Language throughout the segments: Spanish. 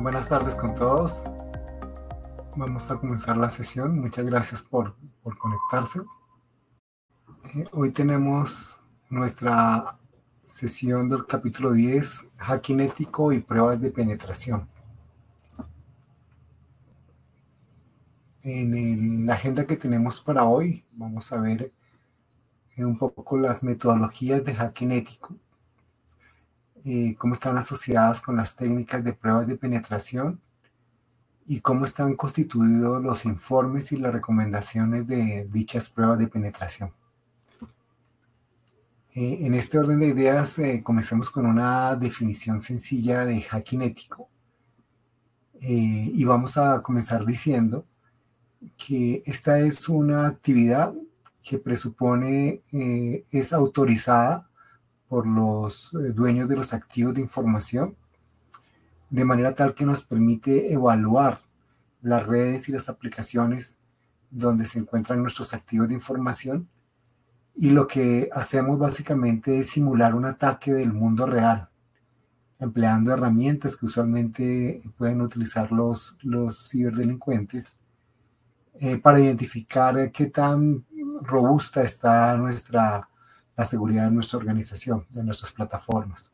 Buenas tardes con todos. Vamos a comenzar la sesión. Muchas gracias por conectarse. Hoy tenemos nuestra sesión del capítulo 10, hacking ético y pruebas de penetración. En la agenda que tenemos para hoy vamos a ver un poco las metodologías de hacking ético, cómo están asociadas con las técnicas de pruebas de penetración y cómo están constituidos los informes y las recomendaciones de dichas pruebas de penetración. En este orden de ideas, comencemos con una definición sencilla de hacking ético. Y vamos a comenzar diciendo que esta es una actividad que presupone, es autorizada por los dueños de los activos de información, de manera tal que nos permite evaluar las redes y las aplicaciones donde se encuentran nuestros activos de información, y lo que hacemos básicamente es simular un ataque del mundo real, empleando herramientas que usualmente pueden utilizar los ciberdelincuentes para identificar qué tan robusta está la seguridad de nuestra organización, de nuestras plataformas.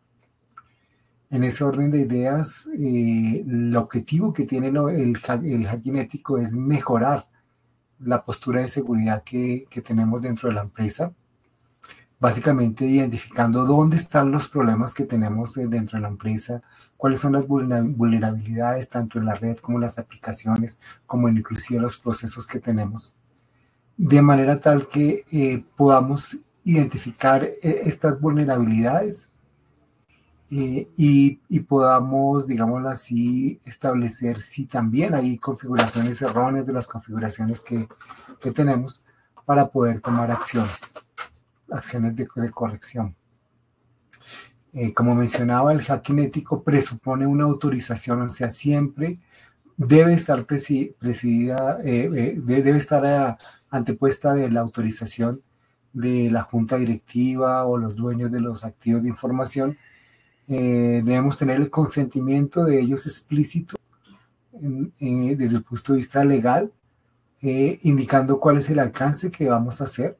En ese orden de ideas, el objetivo que tiene el hacking ético es mejorar la postura de seguridad que tenemos dentro de la empresa, básicamente identificando dónde están los problemas que tenemos dentro de la empresa, cuáles son las vulnerabilidades tanto en la red como en las aplicaciones, como en inclusive los procesos que tenemos, de manera tal que podamos identificar estas vulnerabilidades y podamos, digámoslo así, establecer si también hay configuraciones erróneas de las configuraciones que tenemos para poder tomar acciones de corrección. Como mencionaba, el hacking ético presupone una autorización, o sea, siempre debe estar presidida, debe estar antepuesta de la autorización de la junta directiva o los dueños de los activos de información. Debemos tener el consentimiento de ellos explícito desde el punto de vista legal, indicando cuál es el alcance que vamos a hacer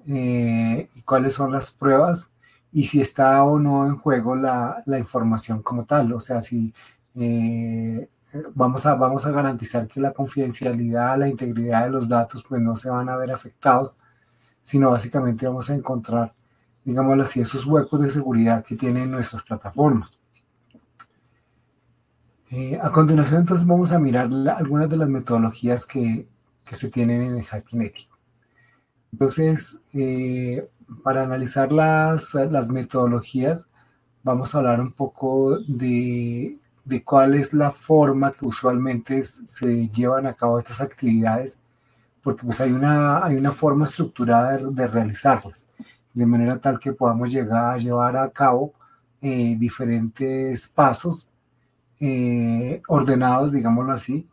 y cuáles son las pruebas y si está o no en juego la información como tal. O sea, si vamos a garantizar que la confidencialidad, la integridad de los datos pues no se van a ver afectados, sino básicamente vamos a encontrar, digámoslo así, esos huecos de seguridad que tienen nuestras plataformas. A continuación, entonces, vamos a mirar algunas de las metodologías que se tienen en el hacking ético. Entonces, para analizar las metodologías, vamos a hablar un poco de cuál es la forma que usualmente se llevan a cabo estas actividades, porque pues hay una forma estructurada de realizarlas, de manera tal que podamos llevar a cabo diferentes pasos ordenados, digámoslo así,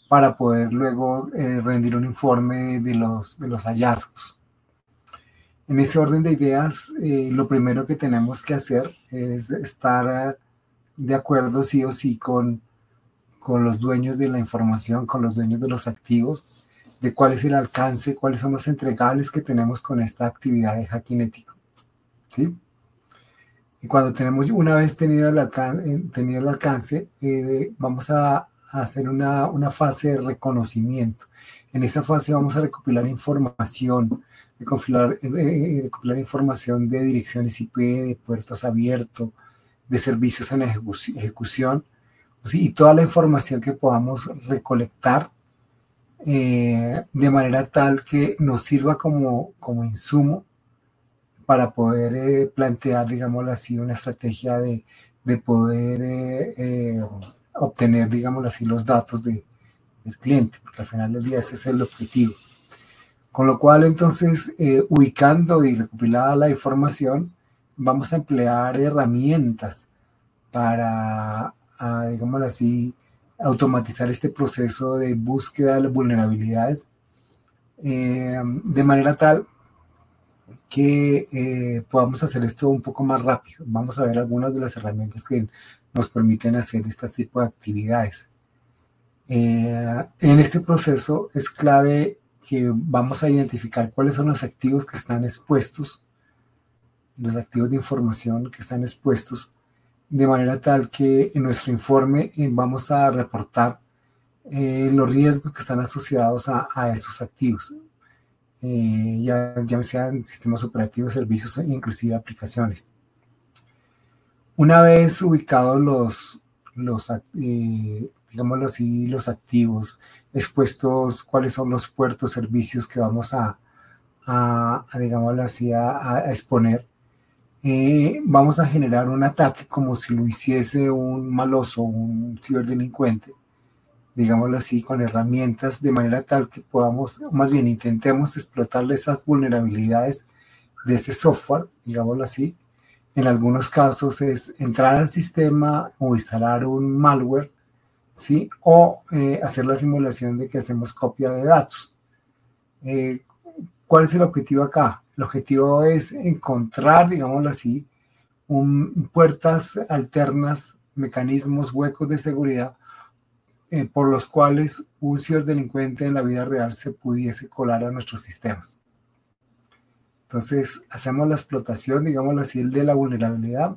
para poder luego rendir un informe de los hallazgos. En ese orden de ideas, lo primero que tenemos que hacer es estar de acuerdo sí o sí con los dueños de la información, con los dueños de los activos, de cuál es el alcance, cuáles son los entregables que tenemos con esta actividad de hacking ético, ¿sí? Y cuando tenemos, una vez tenido el alcance, vamos a hacer una fase de reconocimiento. En esa fase vamos a recopilar información, recopilar información de direcciones IP, de puertos abiertos, de servicios en ejecución, ¿sí? Y toda la información que podamos recolectar de manera tal que nos sirva como insumo para poder plantear, digámoslo así, una estrategia de poder obtener, digámoslo así, los datos del cliente, porque al final del día ese es el objetivo. Con lo cual, entonces, ubicando y recopilada la información, vamos a emplear herramientas para, digámoslo así, automatizar este proceso de búsqueda de las vulnerabilidades, de manera tal que podamos hacer esto un poco más rápido. Vamos a ver algunas de las herramientas que nos permiten hacer este tipo de actividades. En este proceso es clave que vamos a identificar cuáles son los activos que están expuestos, los activos de información que están expuestos, de manera tal que en nuestro informe vamos a reportar los riesgos que están asociados a esos activos, ya sean sistemas operativos, servicios e inclusive aplicaciones. Una vez ubicados digámoslo así, los activos expuestos, cuáles son los puertos, servicios que vamos digámoslo así, a exponer, vamos a generar un ataque como si lo hiciese un maloso, un ciberdelincuente, digámoslo así, con herramientas de manera tal que podamos, más bien intentemos explotarle esas vulnerabilidades de ese software, digámoslo así. En algunos casos es entrar al sistema o instalar un malware, ¿sí? O hacer la simulación de que hacemos copia de datos. ¿Cuál es el objetivo acá? El objetivo es encontrar, digámoslo así, puertas alternas, mecanismos, huecos de seguridad por los cuales un ciberdelincuente en la vida real se pudiese colar a nuestros sistemas. Entonces, hacemos la explotación, digámoslo así, el de la vulnerabilidad.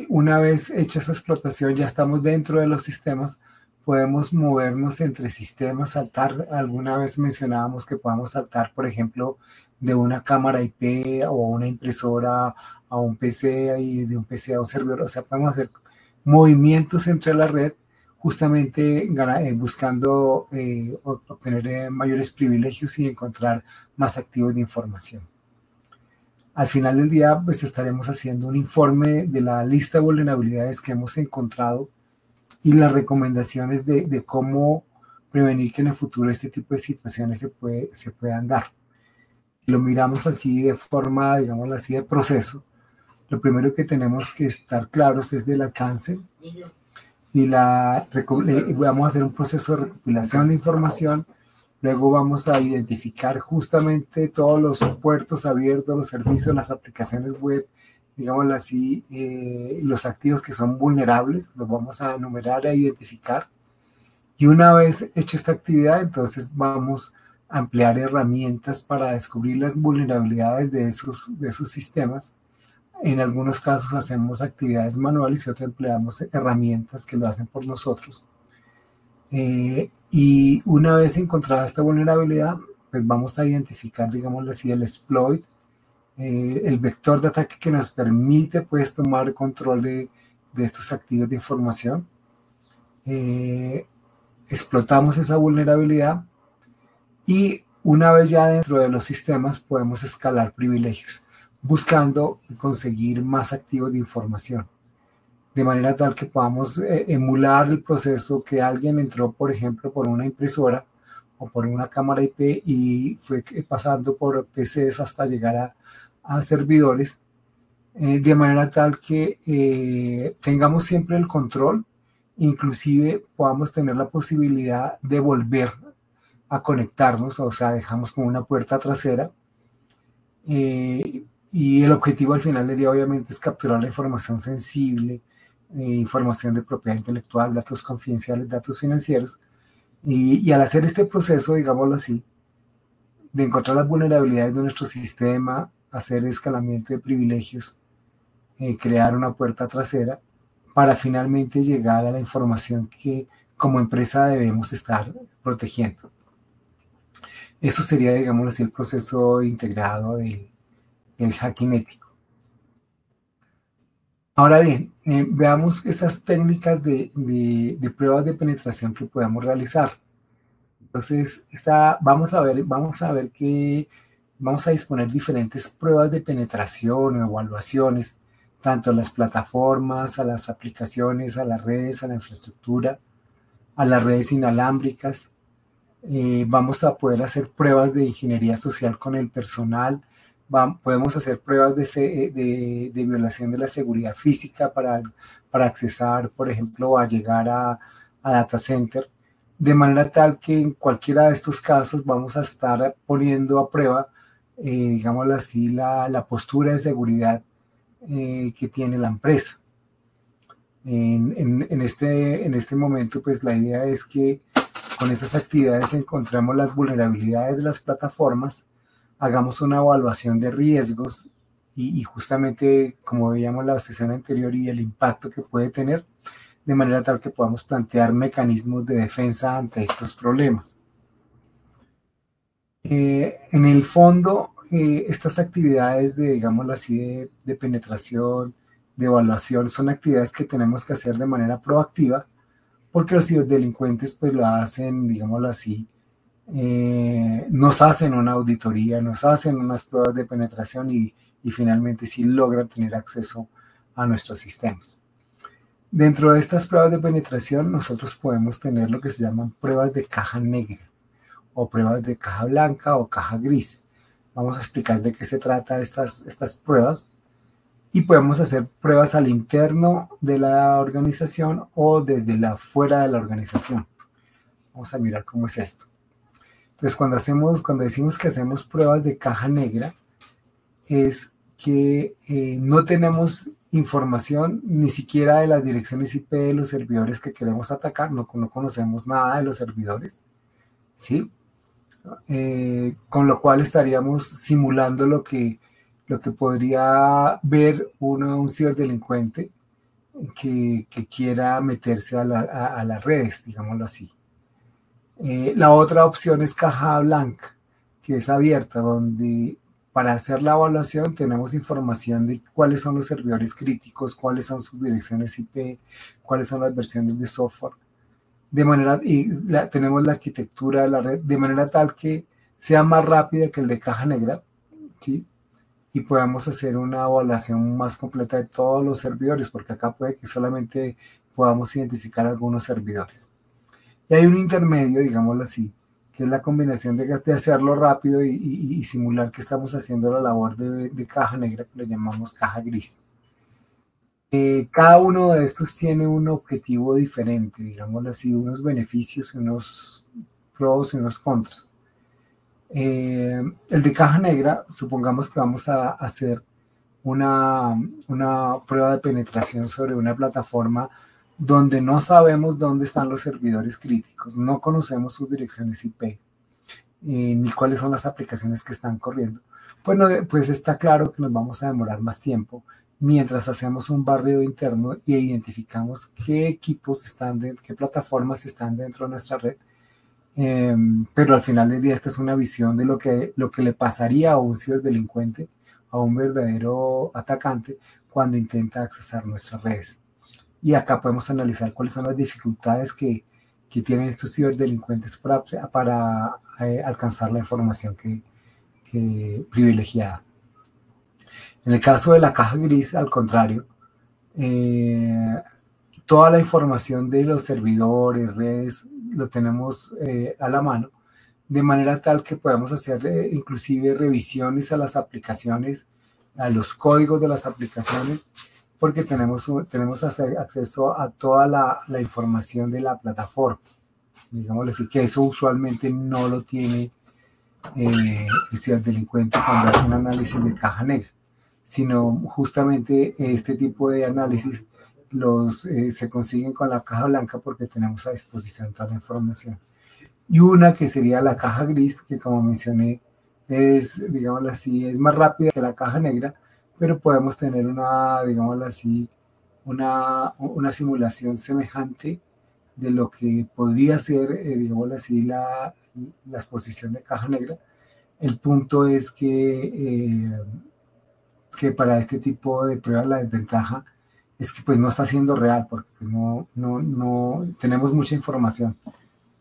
Una vez hecha esa explotación, ya estamos dentro de los sistemas, podemos movernos entre sistemas, saltar. Alguna vez mencionábamos que podamos saltar, por ejemplo, de una cámara IP o una impresora a un PC y de un PC a un servidor. O sea, podemos hacer movimientos entre la red, justamente buscando obtener mayores privilegios y encontrar más activos de información. Al final del día, pues estaremos haciendo un informe de la lista de vulnerabilidades que hemos encontrado y las recomendaciones de cómo prevenir que en el futuro este tipo de situaciones se puedan dar. Si lo miramos así de forma, digamos así, de proceso, lo primero que tenemos que estar claros es del alcance y vamos a hacer un proceso de recopilación de información. Luego vamos a identificar justamente todos los puertos abiertos, los servicios, las aplicaciones web, digámoslo así, los activos que son vulnerables, los vamos a enumerar e identificar. Y una vez hecha esta actividad, entonces vamos a emplear herramientas para descubrir las vulnerabilidades de esos sistemas. En algunos casos hacemos actividades manuales y otros empleamos herramientas que lo hacen por nosotros. Y una vez encontrada esta vulnerabilidad, pues vamos a identificar, digámoslo así, el exploit, el vector de ataque que nos permite pues tomar control de estos activos de información. Explotamos esa vulnerabilidad y una vez ya dentro de los sistemas podemos escalar privilegios, buscando conseguir más activos de información, de manera tal que podamos emular el proceso que alguien entró, por ejemplo, por una impresora o por una cámara IP y fue pasando por PCs hasta llegar a servidores, de manera tal que tengamos siempre el control, inclusive podamos tener la posibilidad de volver a conectarnos, o sea, dejamos como una puerta trasera, y el objetivo al final del día obviamente es capturar la información sensible, información de propiedad intelectual, datos confidenciales, datos financieros, y al hacer este proceso, digámoslo así, de encontrar las vulnerabilidades de nuestro sistema, hacer escalamiento de privilegios, crear una puerta trasera, para finalmente llegar a la información que como empresa debemos estar protegiendo. Eso sería, digámoslo así, el proceso integrado del hacking ético. Ahora bien, veamos esas técnicas de pruebas de penetración que podemos realizar. Entonces, vamos a disponer diferentes pruebas de penetración o evaluaciones, tanto a las plataformas, a las aplicaciones, a las redes, a la infraestructura, a las redes inalámbricas. Vamos a poder hacer pruebas de ingeniería social con el personal. Podemos hacer pruebas de violación de la seguridad física para accesar, por ejemplo, a llegar a data center, de manera tal que en cualquiera de estos casos vamos a estar poniendo a prueba, digámoslo así, la postura de seguridad que tiene la empresa. En este momento, pues la idea es que con estas actividades encontramos las vulnerabilidades de las plataformas, hagamos una evaluación de riesgos y justamente como veíamos la sesión anterior y el impacto que puede tener, de manera tal que podamos plantear mecanismos de defensa ante estos problemas. En el fondo, estas actividades de, digámoslo así, de penetración, de evaluación, son actividades que tenemos que hacer de manera proactiva, porque los ciberdelincuentes pues lo hacen, digámoslo así, nos hacen una auditoría, nos hacen unas pruebas de penetración y finalmente sí logran tener acceso a nuestros sistemas. Dentro de estas pruebas de penetración nosotros podemos tener lo que se llaman pruebas de caja negra o pruebas de caja blanca o caja gris. Vamos a explicar de qué se trata estas pruebas y podemos hacer pruebas al interno de la organización o desde la fuera de la organización. Vamos a mirar cómo es esto. Entonces, cuando decimos que hacemos pruebas de caja negra, es que no tenemos información ni siquiera de las direcciones IP de los servidores que queremos atacar, no conocemos nada de los servidores, ¿sí? Con lo cual estaríamos simulando lo que podría ver un ciberdelincuente que quiera meterse a las redes, digámoslo así. La otra opción es caja blanca, que es abierta, donde para hacer la evaluación tenemos información de cuáles son los servidores críticos, cuáles son sus direcciones IP, cuáles son las versiones de software. De manera, tenemos la arquitectura de la red de manera tal que sea más rápida que el de caja negra, ¿sí? Y podamos hacer una evaluación más completa de todos los servidores, porque acá puede que solamente podamos identificar algunos servidores. Y hay un intermedio, digámoslo así, que es la combinación de hacerlo rápido y simular que estamos haciendo la labor de caja negra, que le llamamos caja gris. Cada uno de estos tiene un objetivo diferente, digámoslo así, unos beneficios, unos pros y unos contras. El de caja negra, supongamos que vamos a hacer una prueba de penetración sobre una plataforma donde no sabemos dónde están los servidores críticos, no conocemos sus direcciones IP, ni cuáles son las aplicaciones que están corriendo. Bueno, pues está claro que nos vamos a demorar más tiempo mientras hacemos un barrido interno y identificamos qué equipos están, qué plataformas están dentro de nuestra red. Pero al final del día esta es una visión de lo que le pasaría a un ciberdelincuente, a un verdadero atacante cuando intenta accesar nuestras redes. Y acá podemos analizar cuáles son las dificultades que tienen estos ciberdelincuentes para alcanzar la información privilegiada. En el caso de la caja gris, al contrario, toda la información de los servidores, redes, lo tenemos a la mano, de manera tal que podamos hacer inclusive revisiones a las aplicaciones, a los códigos de las aplicaciones, porque tenemos acceso a toda la información de la plataforma. Digámosle así, que eso usualmente no lo tiene el ciberdelincuente cuando hace un análisis de caja negra, sino justamente este tipo de análisis se consiguen con la caja blanca porque tenemos a disposición toda la información. Y una que sería la caja gris, que como mencioné, digámoslo así, es más rápida que la caja negra, pero podemos tener digámoslo así, una simulación semejante de lo que podría ser, digámoslo así, la exposición de caja negra. El punto es que para este tipo de pruebas la desventaja es que pues no está siendo real, porque no tenemos mucha información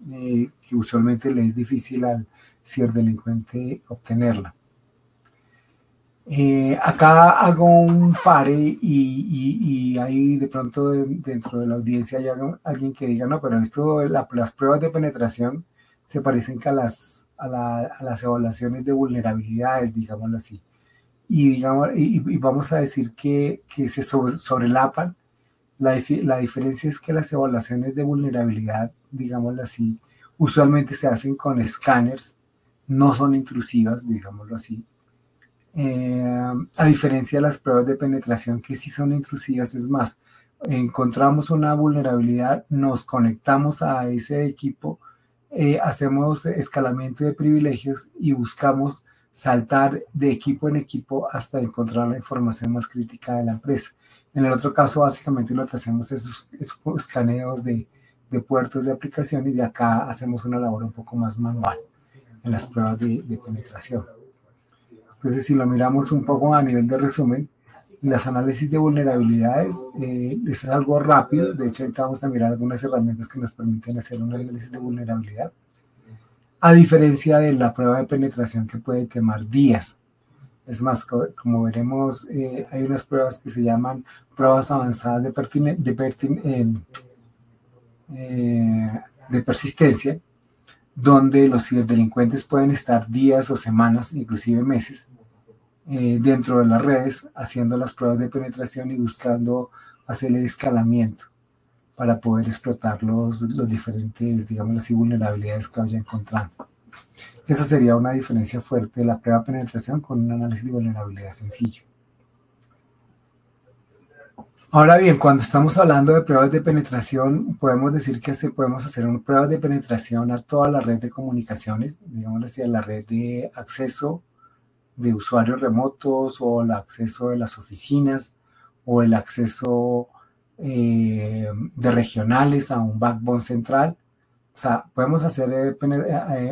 que usualmente le es difícil al ciberdelincuente obtenerla. Acá hago un pare y hay de pronto dentro de la audiencia hay alguien que diga, no, pero esto, las pruebas de penetración se parecen que a las evaluaciones de vulnerabilidades, digámoslo así. Y vamos a decir que se sobrelapan. La diferencia es que las evaluaciones de vulnerabilidad, digámoslo así, usualmente se hacen con escáneres, no son intrusivas, digámoslo así. A diferencia de las pruebas de penetración que sí son intrusivas, es más, encontramos una vulnerabilidad, nos conectamos a ese equipo, hacemos escalamiento de privilegios y buscamos saltar de equipo en equipo hasta encontrar la información más crítica de la empresa. En el otro caso, básicamente lo que hacemos es escaneos de puertos de aplicación, y de acá hacemos una labor un poco más manual en las pruebas de penetración. Entonces, si lo miramos un poco a nivel de resumen, las análisis de vulnerabilidades, eso es algo rápido. De hecho, ahorita vamos a mirar algunas herramientas que nos permiten hacer un análisis de vulnerabilidad, a diferencia de la prueba de penetración, que puede tomar días. Es más, como veremos, hay unas pruebas que se llaman pruebas avanzadas de persistencia, donde los ciberdelincuentes pueden estar días o semanas, inclusive meses, dentro de las redes, haciendo las pruebas de penetración y buscando hacer el escalamiento para poder explotar los diferentes, digamos así, vulnerabilidades que vaya encontrando. Esa sería una diferencia fuerte de la prueba de penetración con un análisis de vulnerabilidad sencillo. Ahora bien, cuando estamos hablando de pruebas de penetración, podemos decir que podemos hacer pruebas de penetración a toda la red de comunicaciones, digamos así, a la red de acceso de usuarios remotos, o el acceso de las oficinas, o el acceso de regionales a un backbone central. O sea, podemos hacer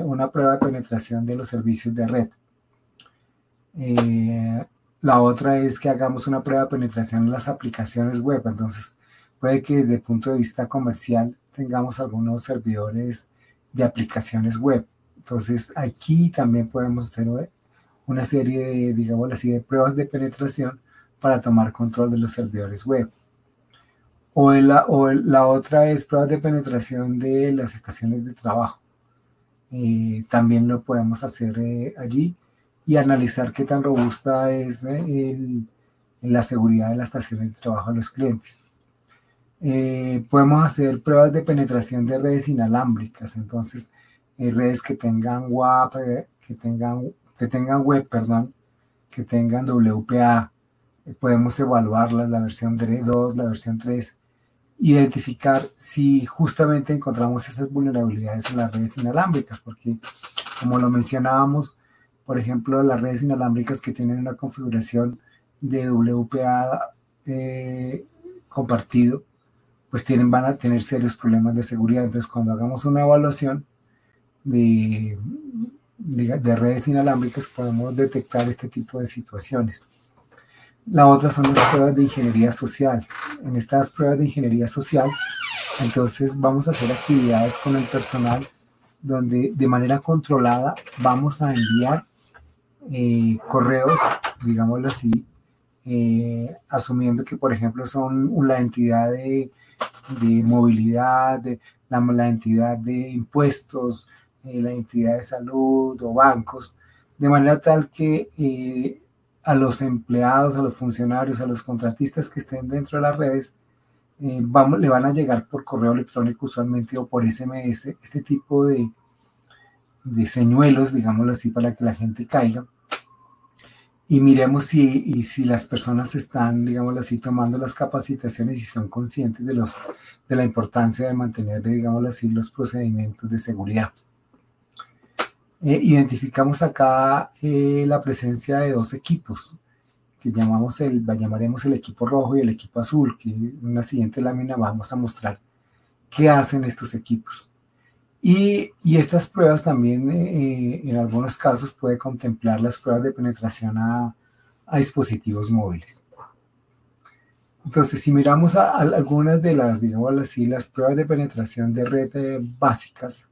una prueba de penetración de los servicios de red. La otra es que hagamos una prueba de penetración en las aplicaciones web. Entonces, puede que desde el punto de vista comercial tengamos algunos servidores de aplicaciones web. Entonces, aquí también podemos hacer una serie de, digamos así, de pruebas de penetración para tomar control de los servidores web. O la otra es pruebas de penetración de las estaciones de trabajo. También lo podemos hacer allí, y analizar qué tan robusta es la seguridad de las estaciones de trabajo de los clientes. Podemos hacer pruebas de penetración de redes inalámbricas. Entonces, redes que tengan WAP, que tengan web, perdón, que tengan WPA. Podemos evaluarlas, la versión 2, la versión 3, identificar si justamente encontramos esas vulnerabilidades en las redes inalámbricas, porque como lo mencionábamos, por ejemplo, las redes inalámbricas que tienen una configuración de WPA compartido, pues van a tener serios problemas de seguridad. Entonces, cuando hagamos una evaluación de redes inalámbricas, podemos detectar este tipo de situaciones. La otra son las pruebas de ingeniería social. En estas pruebas de ingeniería social, entonces vamos a hacer actividades con el personal donde de manera controlada vamos a enviar correos, digámoslo así, asumiendo que, por ejemplo, son la entidad de movilidad, la entidad de impuestos, la entidad de salud o bancos, de manera tal que a los empleados, a los funcionarios, a los contratistas que estén dentro de las redes, le van a llegar por correo electrónico usualmente, o por SMS, este tipo de señuelos, digámoslo así, para que la gente caiga. Y miremos si las personas están, digámoslo así, tomando las capacitaciones y son conscientes de la importancia de mantener, digámoslo así, los procedimientos de seguridad. Identificamos acá la presencia de dos equipos, que llamaremos el equipo rojo y el equipo azul, que en una siguiente lámina vamos a mostrar qué hacen estos equipos. Y estas pruebas también, en algunos casos, puede contemplar las pruebas de penetración a dispositivos móviles. Entonces, si miramos a algunas de las, digamos así, las pruebas de penetración de red básicas,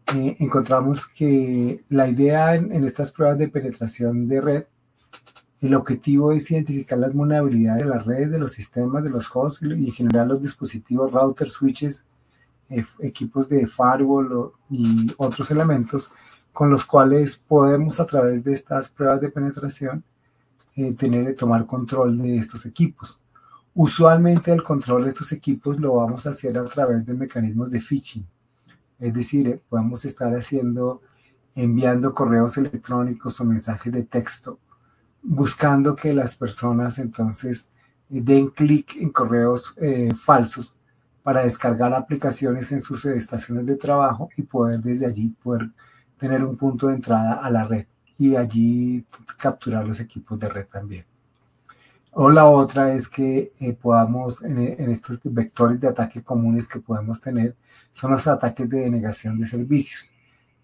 encontramos que la idea en estas pruebas de penetración de red, el objetivo es identificar las vulnerabilidades de las redes, de los sistemas, de los hosts, y generar los dispositivos, routers, switches, equipos de firewall y otros elementos con los cuales podemos, a través de estas pruebas de penetración, tomar control de estos equipos. Usualmente el control de estos equipos lo vamos a hacer a través de mecanismos de phishing. Es decir, podemos estar enviando correos electrónicos o mensajes de texto, buscando que las personas entonces den clic en correos falsos para descargar aplicaciones en sus estaciones de trabajo y poder desde allí poder tener un punto de entrada a la red y allí capturar los equipos de red también. O la otra es que podamos, en estos vectores de ataque comunes que podemos tener, son los ataques de denegación de servicios,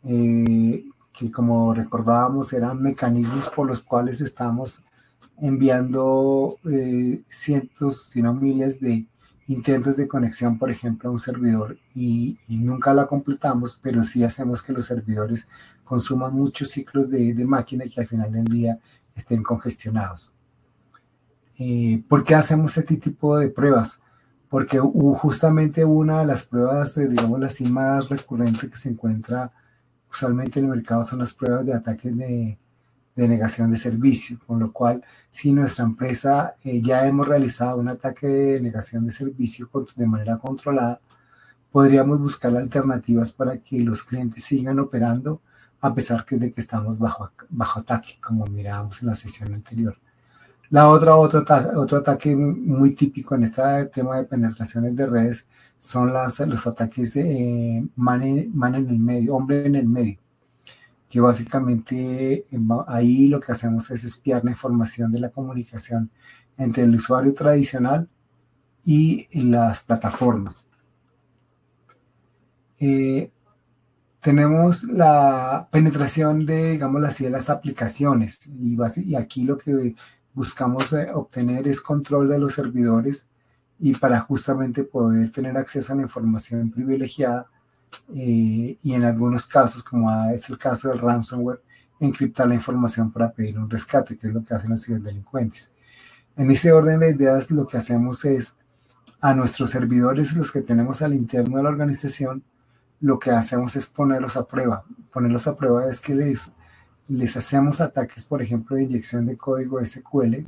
que como recordábamos eran mecanismos por los cuales estamos enviando cientos, si no miles de intentos de conexión, por ejemplo, a un servidor y nunca la completamos, pero sí hacemos que los servidores consuman muchos ciclos de máquina y que al final del día estén congestionados. ¿Por qué hacemos este tipo de pruebas? Porque justamente una de las pruebas, digamos, la más recurrente que se encuentra usualmente en el mercado son las pruebas de ataques de negación de servicio, con lo cual si nuestra empresa ya hemos realizado un ataque de negación de servicio de manera controlada, podríamos buscar alternativas para que los clientes sigan operando a pesar de que estamos bajo ataque, como mirábamos en la sesión anterior. Otro ataque muy típico en este tema de penetraciones de redes son los ataques man en el medio, hombre en el medio, que básicamente ahí lo que hacemos es espiar la información de la comunicación entre el usuario tradicional y las plataformas. Tenemos la penetración de, digamos así, de las aplicaciones y aquí lo que buscamos obtener es control de los servidores y para justamente poder tener acceso a la información privilegiada y en algunos casos, como es el caso del ransomware, encriptar la información para pedir un rescate, que es lo que hacen los ciberdelincuentes. En ese orden de ideas, lo que hacemos es a nuestros servidores, los que tenemos al interno de la organización, lo que hacemos es ponerlos a prueba. Ponerlos a prueba es que les hacemos ataques, por ejemplo, de inyección de código SQL,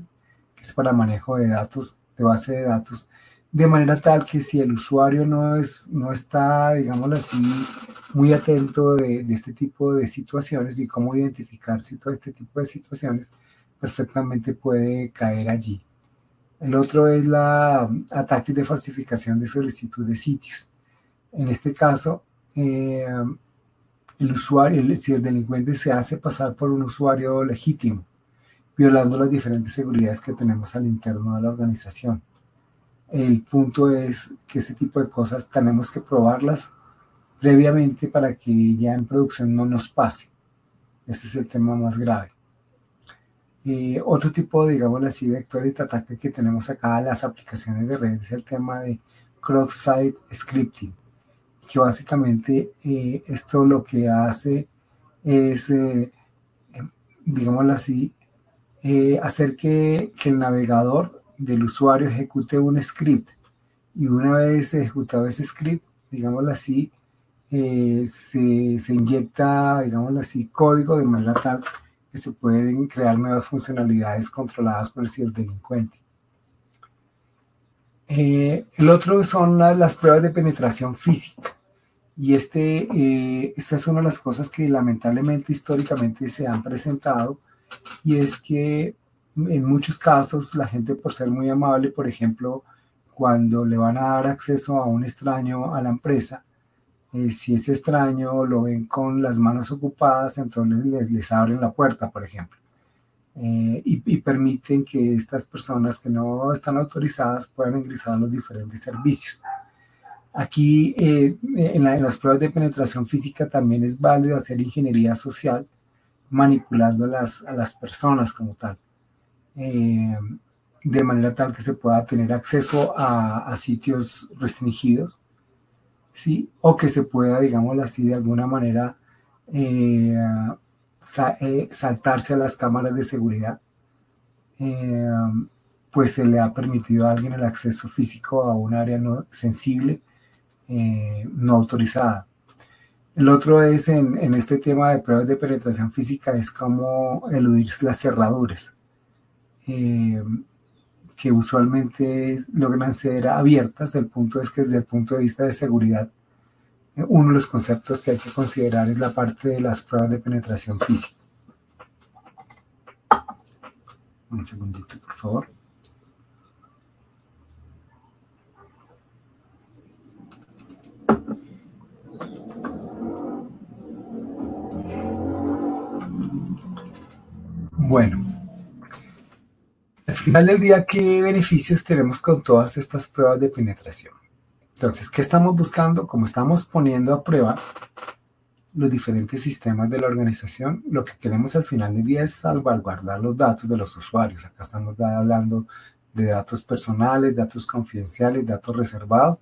que es para manejo de datos, de base de datos, de manera tal que si el usuario no está, digámoslo así, muy atento de este tipo de situaciones y cómo identificar todo este tipo de situaciones, perfectamente puede caer allí. El otro es ataques de falsificación de solicitud de sitios. En este caso, el ciberdelincuente se hace pasar por un usuario legítimo, violando las diferentes seguridades que tenemos al interno de la organización. El punto es que ese tipo de cosas tenemos que probarlas previamente para que ya en producción no nos pase. Ese es el tema más grave. Otro tipo, digamos así, vectores de ataque que tenemos acá en las aplicaciones de red es el tema de cross-site scripting, que básicamente esto lo que hace es, digámoslo así, hacer que el navegador del usuario ejecute un script y una vez ejecutado ese script, digámoslo así, se inyecta, digámoslo así, código de manera tal que se pueden crear nuevas funcionalidades controladas por el ciberdelincuente. El otro son las pruebas de penetración física. Y esta es una de las cosas que lamentablemente históricamente se han presentado, y es que en muchos casos la gente, por ser muy amable, por ejemplo, cuando le van a dar acceso a un extraño a la empresa, si ese extraño lo ven con las manos ocupadas, entonces les abren la puerta, por ejemplo, y permiten que estas personas que no están autorizadas puedan ingresar a los diferentes servicios. Aquí en las pruebas de penetración física también es válido hacer ingeniería social manipulando a las personas como tal, de manera tal que se pueda tener acceso a sitios restringidos, ¿sí? O que se pueda, digámoslo así, de alguna manera saltarse a las cámaras de seguridad, pues se le ha permitido a alguien el acceso físico a un área no sensible, no autorizada. El otro es en este tema de pruebas de penetración física es cómo eludir las cerraduras, que usualmente logran ser abiertas. El punto es que desde el punto de vista de seguridad, uno de los conceptos que hay que considerar es la parte de las pruebas de penetración física. Un segundito, por favor. Bueno, al final del día, ¿qué beneficios tenemos con todas estas pruebas de penetración? Entonces, ¿qué estamos buscando? Como estamos poniendo a prueba los diferentes sistemas de la organización, lo que queremos al final del día es salvaguardar los datos de los usuarios. Acá estamos hablando de datos personales, datos confidenciales, datos reservados.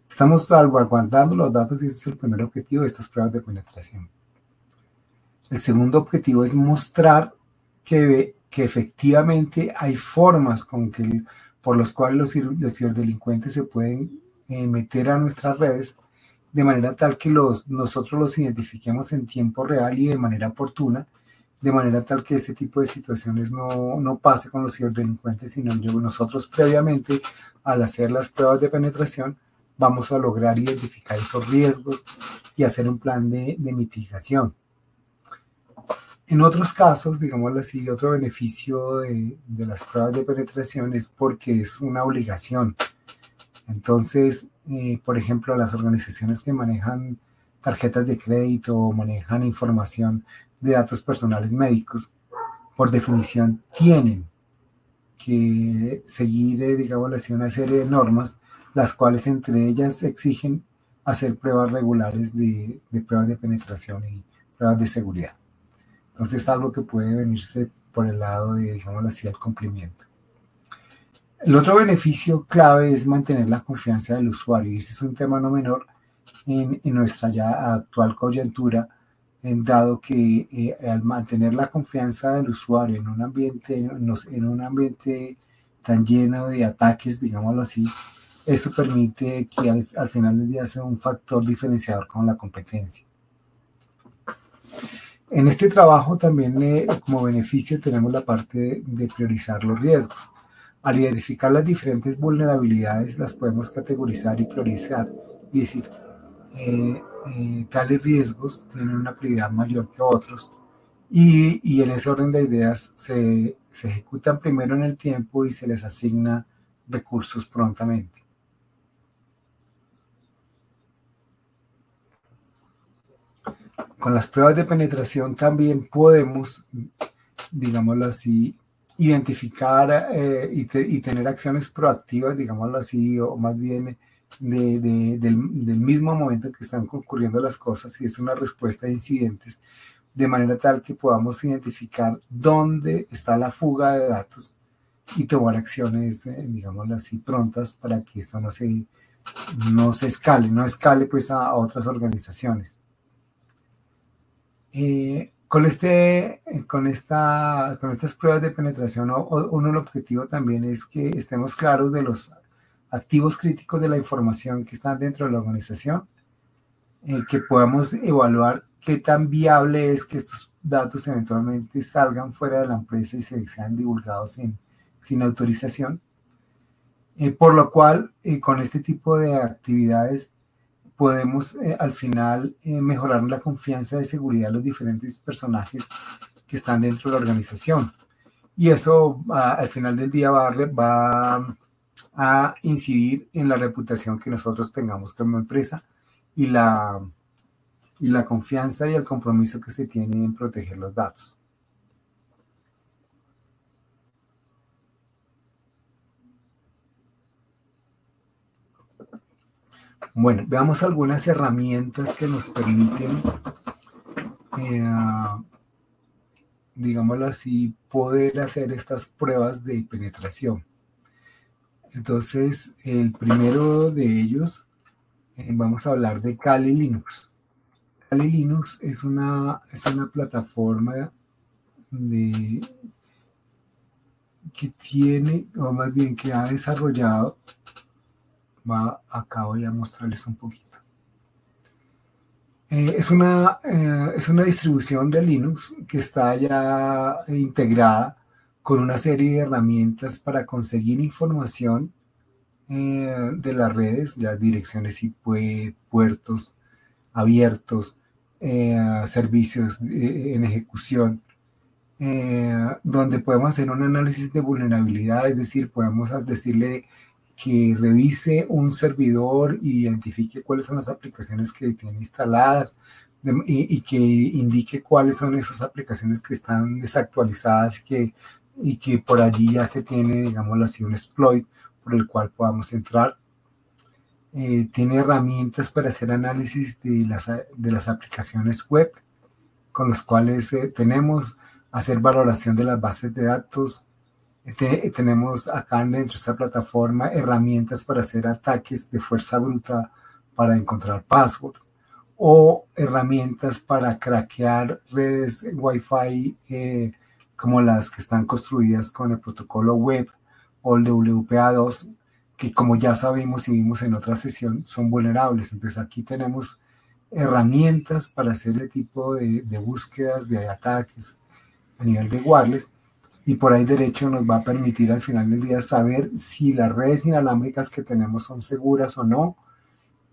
Estamos salvaguardando los datos y ese es el primer objetivo de estas pruebas de penetración. El segundo objetivo es mostrar que efectivamente hay formas por las cuales los ciberdelincuentes se pueden meter a nuestras redes de manera tal que nosotros los identifiquemos en tiempo real y de manera oportuna, de manera tal que ese tipo de situaciones no pase con los ciberdelincuentes, sino nosotros previamente, al hacer las pruebas de penetración, vamos a lograr identificar esos riesgos y hacer un plan de mitigación. En otros casos, digámoslo así, otro beneficio de las pruebas de penetración es porque es una obligación. Entonces, por ejemplo, las organizaciones que manejan tarjetas de crédito o manejan información de datos personales médicos, por definición tienen que seguir, digámoslo así, una serie de normas, las cuales entre ellas exigen hacer pruebas regulares de pruebas de penetración y pruebas de seguridad. Entonces es algo que puede venirse por el lado de, digámoslo así, el cumplimiento. El otro beneficio clave es mantener la confianza del usuario, y ese es un tema no menor en nuestra ya actual coyuntura, dado que al mantener la confianza del usuario en un ambiente tan lleno de ataques, digámoslo así, eso permite que al final del día sea un factor diferenciador con la competencia. En este trabajo también como beneficio tenemos la parte de priorizar los riesgos. Al identificar las diferentes vulnerabilidades, las podemos categorizar y priorizar y decir, tales riesgos tienen una prioridad mayor que otros y en ese orden de ideas se ejecutan primero en el tiempo y se les asigna recursos prontamente. Con las pruebas de penetración también podemos, digámoslo así, identificar y tener acciones proactivas, digámoslo así, o más bien del mismo momento en que están ocurriendo las cosas, y es una respuesta a incidentes, de manera tal que podamos identificar dónde está la fuga de datos y tomar acciones, digámoslo así, prontas para que esto no escale pues a otras organizaciones. Con estas pruebas de penetración, el objetivo también es que estemos claros de los activos críticos de la información que están dentro de la organización, que podamos evaluar qué tan viable es que estos datos eventualmente salgan fuera de la empresa y sean divulgados sin autorización, por lo cual con este tipo de actividades podemos al final mejorar la confianza de seguridad de los diferentes personajes que están dentro de la organización. Y eso al final del día va a incidir en la reputación que nosotros tengamos como empresa y la confianza y el compromiso que se tiene en proteger los datos. Bueno, veamos algunas herramientas que nos permiten, digámoslo así, poder hacer estas pruebas de penetración. Entonces, el primero de ellos, vamos a hablar de Kali Linux. Kali Linux es una plataforma que tiene, o más bien que ha desarrollado, acá voy a mostrarles un poquito. Es una distribución de Linux que está ya integrada con una serie de herramientas para conseguir información de las redes, ya direcciones IP, puertos abiertos, servicios en ejecución, donde podemos hacer un análisis de vulnerabilidad, es decir, podemos decirle que revise un servidor y identifique cuáles son las aplicaciones que tiene instaladas, y que indique cuáles son esas aplicaciones que están desactualizadas y que por allí ya se tiene, digamos así, un exploit por el cual podamos entrar. Tiene herramientas para hacer análisis de las aplicaciones web, con los cuales tenemos hacer valoración de las bases de datos. Tenemos acá dentro de esta plataforma herramientas para hacer ataques de fuerza bruta para encontrar password, o herramientas para craquear redes Wi-Fi como las que están construidas con el protocolo web o el WPA2, que como ya sabemos y vimos en otra sesión, son vulnerables. Entonces aquí tenemos herramientas para hacer el tipo de búsquedas, de ataques a nivel de wireless, y por ahí derecho nos va a permitir al final del día saber si las redes inalámbricas que tenemos son seguras o no,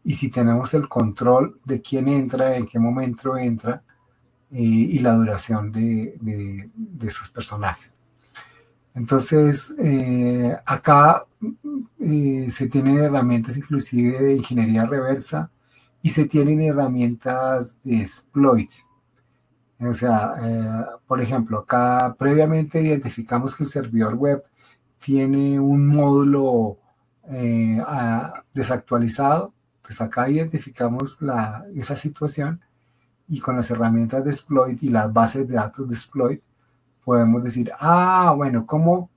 y si tenemos el control de quién entra, en qué momento entra, y la duración de sus personajes. Entonces, acá se tienen herramientas inclusive de ingeniería reversa y se tienen herramientas de exploit. O sea, por ejemplo, acá previamente identificamos que el servidor web tiene un módulo desactualizado. Pues acá identificamos esa situación, y con las herramientas de exploit y las bases de datos de exploit podemos decir, bueno, como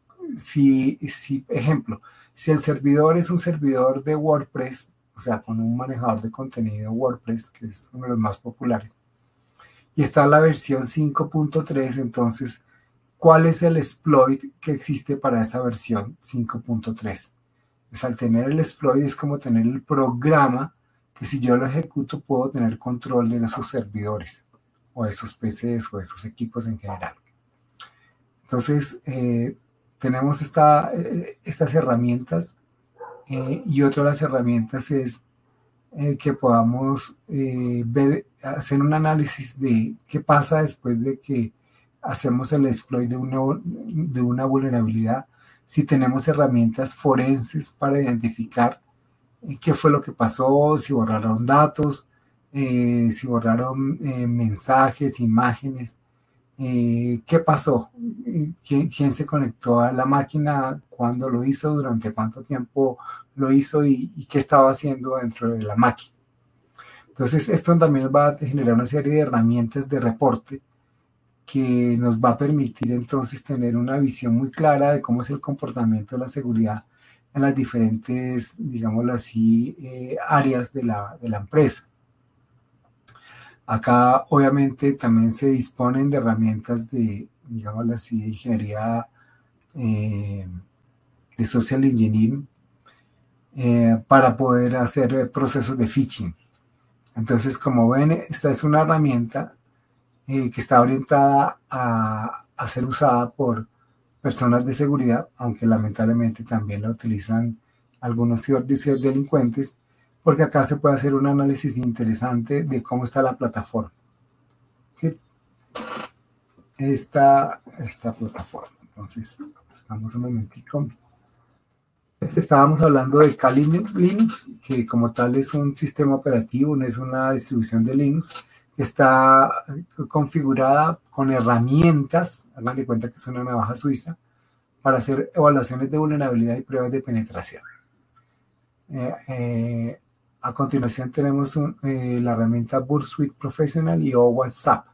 ejemplo, si el servidor es un servidor de WordPress, o sea, con un manejador de contenido WordPress, que es uno de los más populares, y está la versión 5.3, entonces, ¿cuál es el exploit que existe para esa versión 5.3? Pues al tener el exploit es como tener el programa que si yo lo ejecuto puedo tener control de esos servidores o de esos PCs o de esos equipos en general. Entonces, tenemos estas herramientas, y otra de las herramientas es que podamos hacer un análisis de qué pasa después de que hacemos el exploit de una vulnerabilidad, si tenemos herramientas forenses para identificar qué fue lo que pasó, si borraron datos, si borraron mensajes, imágenes, qué pasó, quién se conectó a la máquina, cuándo lo hizo, durante cuánto tiempo lo hizo y qué estaba haciendo dentro de la máquina. Entonces, esto también va a generar una serie de herramientas de reporte que nos va a permitir entonces tener una visión muy clara de cómo es el comportamiento de la seguridad en las diferentes, digámoslo así, áreas de la empresa. Acá obviamente también se disponen de herramientas de, digámoslo así, de ingeniería de social engineering para poder hacer procesos de phishing. Entonces, como ven, esta es una herramienta que está orientada a ser usada por personas de seguridad, aunque lamentablemente también la utilizan algunos ciberdelincuentes, porque acá se puede hacer un análisis interesante de cómo está la plataforma. ¿Sí? Esta plataforma. Entonces, vamos un momentico. Estábamos hablando de Kali Linux, que como tal es un sistema operativo, no es una distribución de Linux. Está configurada con herramientas, hagan de cuenta que es una navaja suiza, para hacer evaluaciones de vulnerabilidad y pruebas de penetración. A continuación tenemos la herramienta Burp Suite Professional y WhatsApp,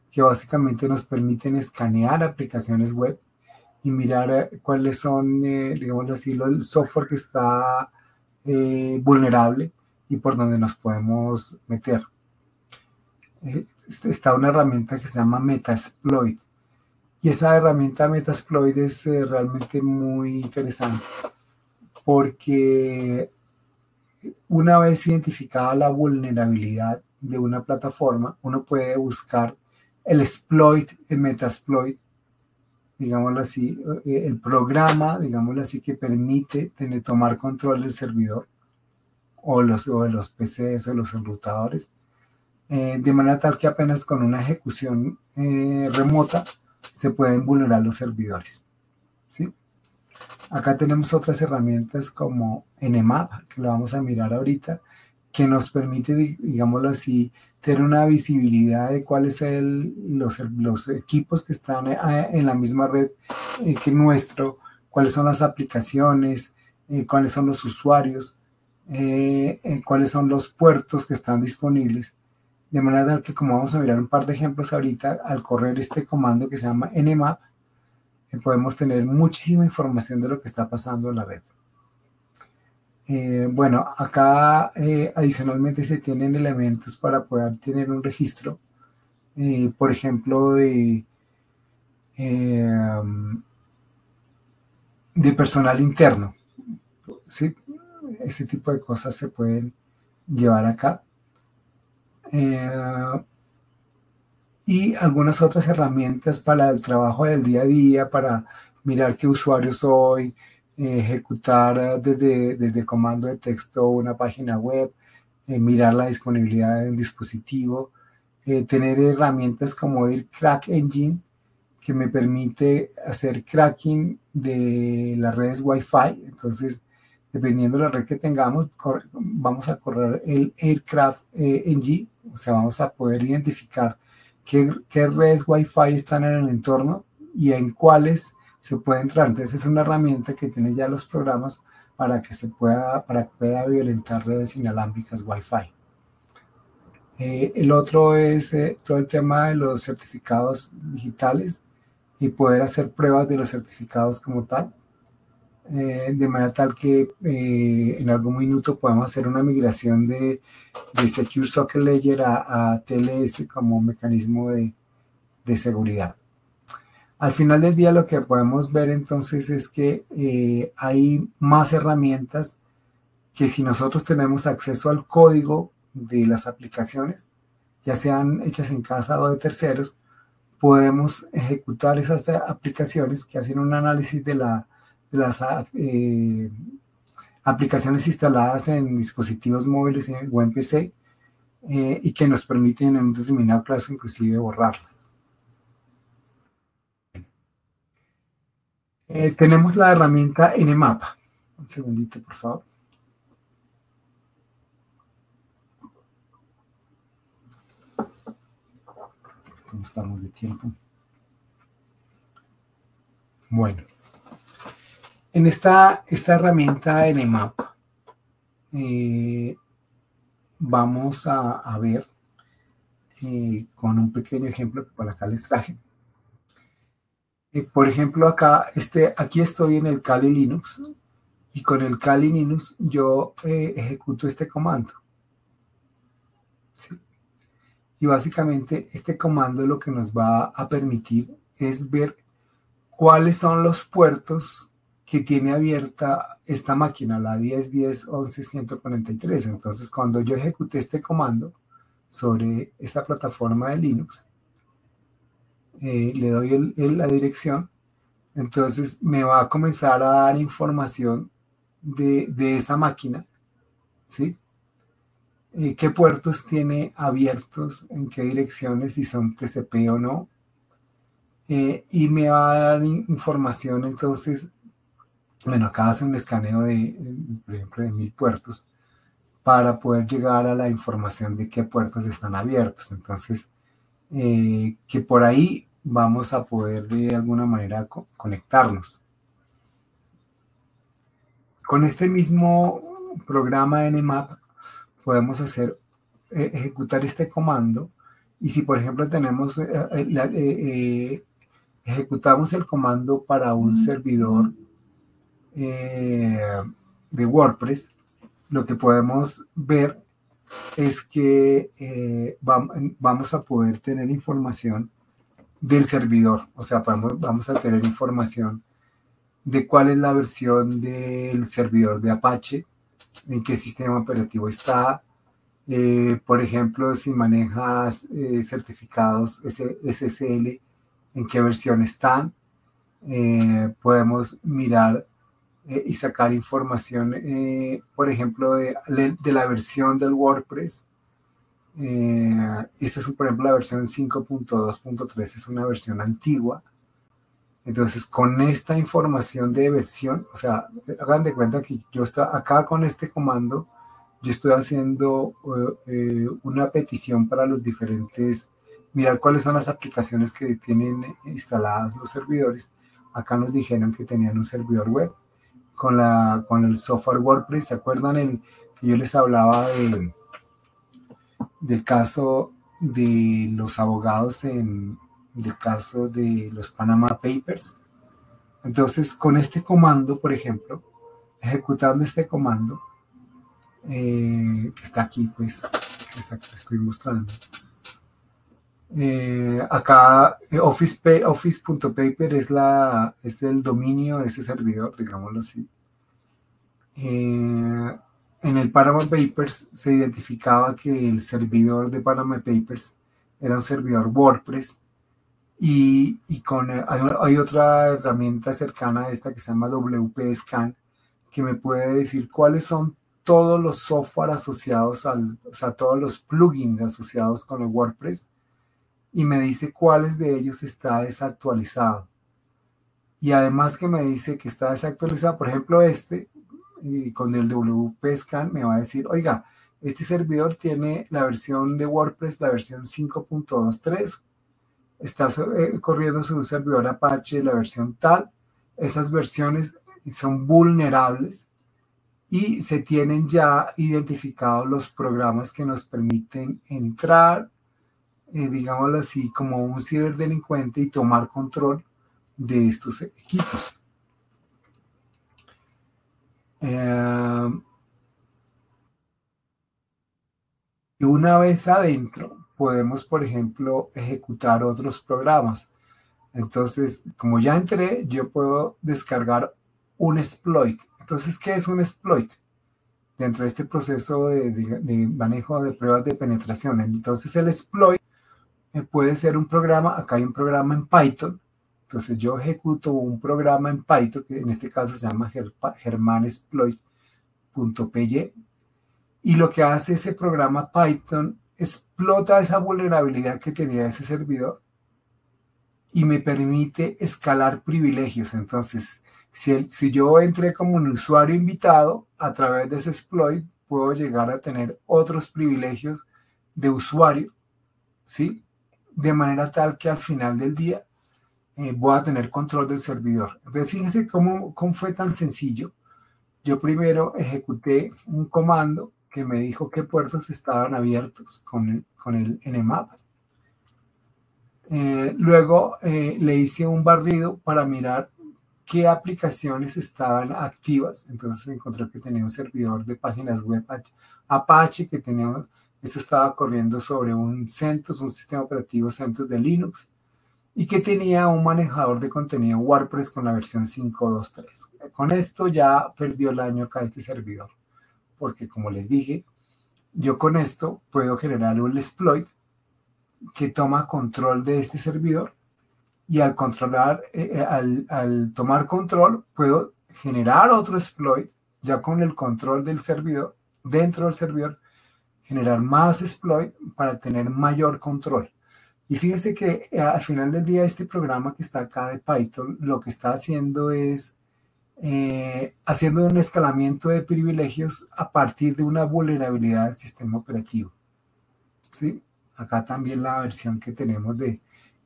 que básicamente nos permiten escanear aplicaciones web y mirar cuáles son, digámoslo así, el software que está vulnerable y por donde nos podemos meter. Está una herramienta que se llama Metasploit, y esa herramienta Metasploit es realmente muy interesante porque una vez identificada la vulnerabilidad de una plataforma, uno puede buscar el exploit, el Metasploit, digámoslo así, el programa, digámoslo así, que permite tomar control del servidor o de los PCs o los enrutadores, de manera tal que apenas con una ejecución remota se pueden vulnerar los servidores. ¿Sí? Acá tenemos otras herramientas como Nmap, que lo vamos a mirar ahorita, que nos permite, digámoslo así, tener una visibilidad de cuáles son los equipos que están en la misma red que nuestro, cuáles son las aplicaciones, cuáles son los usuarios, cuáles son los puertos que están disponibles. De manera tal que, como vamos a mirar un par de ejemplos ahorita, al correr este comando que se llama nmap, podemos tener muchísima información de lo que está pasando en la red. Bueno, acá adicionalmente se tienen elementos para poder tener un registro, por ejemplo, de personal interno, ¿sí? Este tipo de cosas se pueden llevar acá. Y algunas otras herramientas para el trabajo del día a día, para mirar qué usuario soy, ejecutar desde comando de texto una página web, mirar la disponibilidad de un dispositivo, tener herramientas como el Crack Engine, que me permite hacer cracking de las redes Wi-Fi. Entonces, dependiendo de la red que tengamos, vamos a correr el Aircraft Engine, o sea, vamos a poder identificar qué redes Wi-Fi están en el entorno y en cuáles se puede entrar. Entonces, es una herramienta que tiene ya los programas para que pueda violentar redes inalámbricas Wi-Fi. El otro es todo el tema de los certificados digitales y poder hacer pruebas de los certificados como tal, de manera tal que en algún minuto podamos hacer una migración de Secure Socket Layer a TLS como mecanismo de seguridad. Al final del día lo que podemos ver entonces es que hay más herramientas que si nosotros tenemos acceso al código de las aplicaciones, ya sean hechas en casa o de terceros, podemos ejecutar esas aplicaciones que hacen un análisis de las aplicaciones instaladas en dispositivos móviles o en PC y que nos permiten en un determinado plazo inclusive borrarlas. Tenemos la herramienta nmap. Un segundito, por favor. ¿Cómo estamos de tiempo? Bueno, en esta herramienta nmap vamos a ver con un pequeño ejemplo que por acá les traje. Por ejemplo, aquí estoy en el Kali Linux y con el Kali Linux yo ejecuto este comando. ¿Sí? Y básicamente este comando lo que nos va a permitir es ver cuáles son los puertos que tiene abierta esta máquina, la 10.10.11.143. Entonces, cuando yo ejecute este comando sobre esta plataforma de Linux, le doy la dirección, entonces me va a comenzar a dar información de esa máquina, ¿sí? ¿Qué puertos tiene abiertos, en qué direcciones, si son TCP o no? Y me va a dar información, entonces, bueno, acá hace un escaneo por ejemplo, de 1000 puertos para poder llegar a la información de qué puertos están abiertos. Entonces, que por ahí vamos a poder de alguna manera conectarnos. Con este mismo programa nmap podemos ejecutar este comando y si por ejemplo ejecutamos el comando para un servidor de WordPress, lo que podemos ver es que vamos a poder tener información del servidor, o sea, vamos a tener información de cuál es la versión del servidor de Apache, en qué sistema operativo está, por ejemplo, si manejas certificados SSL, en qué versión están. Podemos mirar y sacar información, por ejemplo, de la versión del WordPress. Esta es, por ejemplo, la versión 5.2.3, es una versión antigua. Entonces, con esta información de versión, o sea, hagan de cuenta que yo estoy acá con este comando, yo estoy haciendo una petición para los diferentes, mirar cuáles son las aplicaciones que tienen instaladas los servidores. Acá nos dijeron que tenían un servidor web con el software WordPress. ¿Se acuerdan que yo les hablaba del caso de los abogados del caso de los Panama Papers? Entonces, con este comando, por ejemplo, ejecutando este comando, que está aquí, pues, que estoy mostrando. Acá office.paper es el dominio de ese servidor, digámoslo así. En el Panama Papers se identificaba que el servidor de Panama Papers era un servidor WordPress y hay otra herramienta cercana a esta que se llama WP Scan, que me puede decir cuáles son todos los software asociados o sea, todos los plugins asociados con el WordPress, y me dice cuáles de ellos está desactualizado. Y además que me dice que está desactualizado, por ejemplo, y con el WP Scan me va a decir, oiga, este servidor tiene la versión de WordPress, la versión 5.23, está corriendo su servidor Apache, la versión tal. Esas versiones son vulnerables y se tienen ya identificados los programas que nos permiten entrar, digámoslo así, como un ciberdelincuente y tomar control de estos equipos. Y una vez adentro, podemos, por ejemplo, ejecutar otros programas. Entonces, como ya entré, yo puedo descargar un exploit. Entonces, ¿qué es un exploit? Dentro de este proceso de manejo de pruebas de penetración. Entonces, el exploit puede ser un programa. Acá hay un programa en Python. Entonces, yo ejecuto un programa en Python, que en este caso se llama germanexploit.py. Y lo que hace ese programa Python, explota esa vulnerabilidad que tenía ese servidor y me permite escalar privilegios. Entonces, si yo entré como un usuario invitado, a través de ese exploit puedo llegar a tener otros privilegios de usuario, ¿sí? De manera tal que al final del día voy a tener control del servidor. Entonces, fíjense cómo fue tan sencillo. Yo primero ejecuté un comando que me dijo qué puertos estaban abiertos con el Nmap. Luego le hice un barrido para mirar qué aplicaciones estaban activas. Entonces encontré que tenía un servidor de páginas web Apache, esto estaba corriendo sobre un CentOS, un sistema operativo CentOS de Linux, y que tenía un manejador de contenido WordPress con la versión 5.2.3. Con esto ya perdió el año acá este servidor, porque como les dije, yo con esto puedo generar un exploit que toma control de este servidor, y al tomar control puedo generar otro exploit ya con el control del servidor, dentro del servidor, generar más exploit para tener mayor control. Y fíjense que al final del día este programa que está acá de Python lo que está haciendo es haciendo un escalamiento de privilegios a partir de una vulnerabilidad del sistema operativo. ¿Sí? Acá también la versión que tenemos de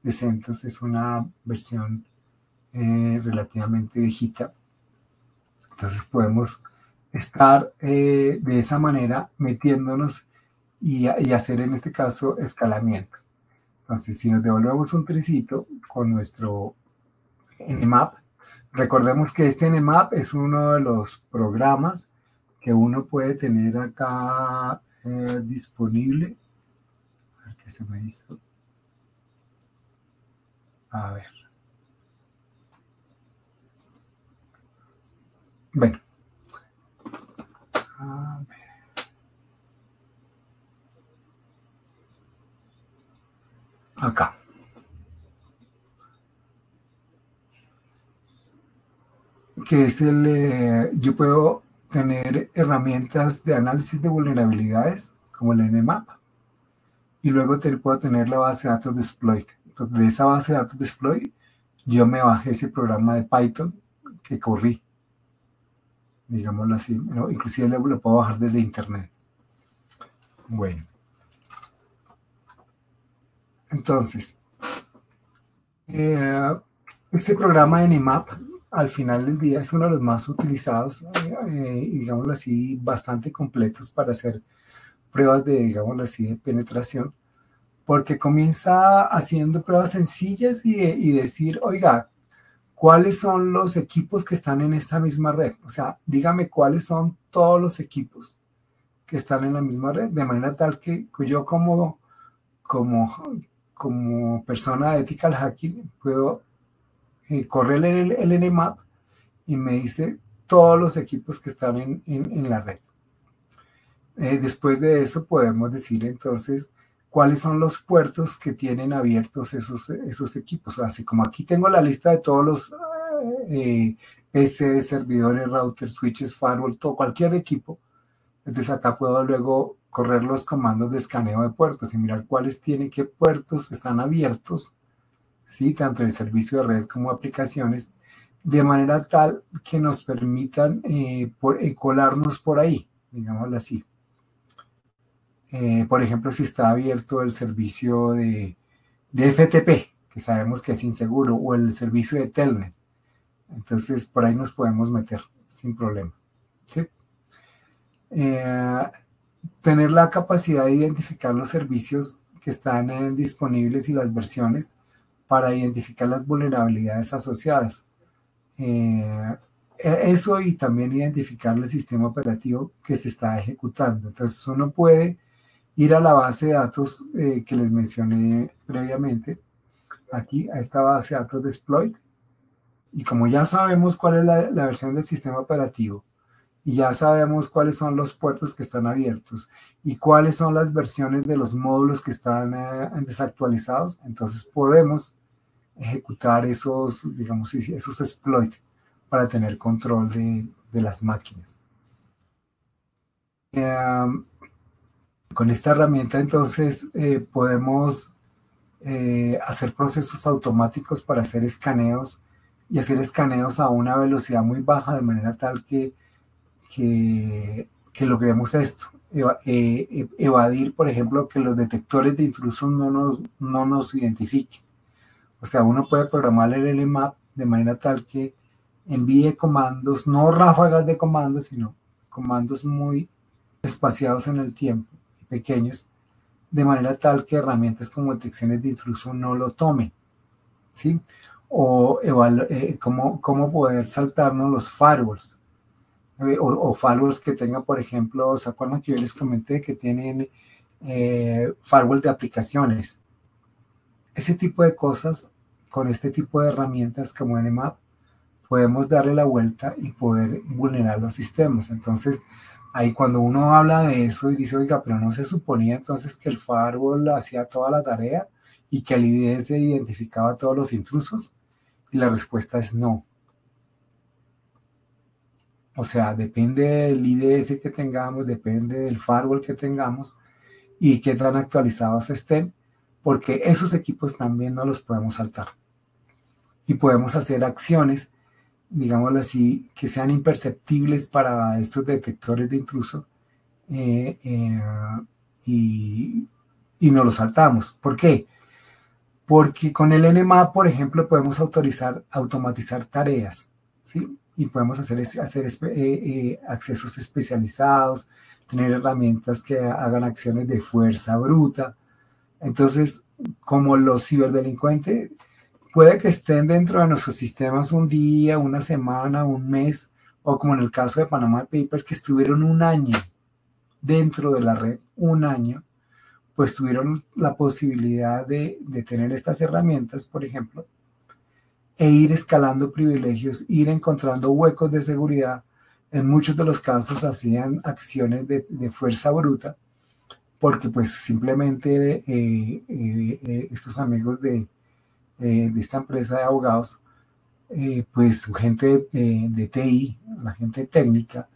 CentOS es una versión relativamente viejita. Entonces podemos estar de esa manera metiéndonos y hacer en este caso escalamiento. Entonces, si nos devolvemos un tricito con nuestro Nmap, recordemos que este Nmap es uno de los programas que uno puede tener acá disponible. A ver qué se me hizo. A ver. Bueno. A ver. Acá. Que es yo puedo tener herramientas de análisis de vulnerabilidades como el Nmap, y luego puedo tener la base de datos de exploit. Entonces, de esa base de datos de exploit, yo me bajé ese programa de Python que corrí, digámoslo así, ¿no? Inclusive lo puedo bajar desde internet. Bueno, entonces, este programa de Nmap al final del día es uno de los más utilizados, y digámoslo así, bastante completos para hacer pruebas de, digámoslo así, de penetración, porque comienza haciendo pruebas sencillas y decir, oiga, ¿cuáles son los equipos que están en esta misma red? O sea, dígame cuáles son todos los equipos que están en la misma red, de manera tal que yo como, como persona de ethical hacking puedo correr el Nmap y me dice todos los equipos que están en la red. Después de eso podemos decir entonces cuáles son los puertos que tienen abiertos esos equipos. Así como aquí tengo la lista de todos los PC, servidores, routers, switches, firewall, todo, cualquier equipo. Entonces acá puedo luego correr los comandos de escaneo de puertos y mirar cuáles tienen, qué puertos están abiertos, ¿sí? Tanto el servicio de red como aplicaciones, de manera tal que nos permitan colarnos por ahí, digámoslo así. Por ejemplo, si está abierto el servicio de FTP, que sabemos que es inseguro, o el servicio de Telnet. Entonces, por ahí nos podemos meter sin problema. ¿Sí? Tener la capacidad de identificar los servicios que están disponibles y las versiones para identificar las vulnerabilidades asociadas. Eso, y también identificar el sistema operativo que se está ejecutando. Entonces, uno puede ir a la base de datos que les mencioné previamente, aquí a esta base de datos de exploit, y como ya sabemos cuál es la versión del sistema operativo, y ya sabemos cuáles son los puertos que están abiertos, y cuáles son las versiones de los módulos que están desactualizados, entonces podemos ejecutar esos, digamos, esos exploits para tener control de las máquinas. Con esta herramienta entonces podemos hacer procesos automáticos para hacer escaneos, y hacer escaneos a una velocidad muy baja, de manera tal que logremos esto, evadir, por ejemplo, que los detectores de intrusos no nos identifiquen. O sea, uno puede programar el Nmap de manera tal que envíe comandos, no ráfagas de comandos, sino comandos muy espaciados en el tiempo y pequeños, de manera tal que herramientas como detecciones de intruso no lo tomen, ¿sí? O cómo poder saltarnos los firewalls, o firewalls que tengan, por ejemplo, ¿se acuerdan que yo les comenté que tienen firewall de aplicaciones? Ese tipo de cosas, con este tipo de herramientas como Nmap, podemos darle la vuelta y poder vulnerar los sistemas. Entonces, ahí cuando uno habla de eso y dice, oiga, pero no se suponía entonces que el firewall hacía toda la tarea y que el IDS identificaba todos los intrusos, y la respuesta es no. O sea, depende del IDS que tengamos, depende del firewall que tengamos y qué tan actualizados estén, porque esos equipos también no los podemos saltar. Y podemos hacer acciones, digámoslo así, que sean imperceptibles para estos detectores de intruso, y no los saltamos. ¿Por qué? Porque con el Nmap, por ejemplo, podemos automatizar tareas, ¿sí? Y podemos hacer accesos especializados, tener herramientas que hagan acciones de fuerza bruta. Entonces, como los ciberdelincuentes puede que estén dentro de nuestros sistemas un día, una semana, un mes, o como en el caso de Panama Papers, que estuvieron un año dentro de la red, un año, pues tuvieron la posibilidad de tener estas herramientas, por ejemplo, e ir escalando privilegios, ir encontrando huecos de seguridad. En muchos de los casos hacían acciones de fuerza bruta, porque pues simplemente estos amigos de esta empresa de abogados, pues su gente de TI, la gente técnica,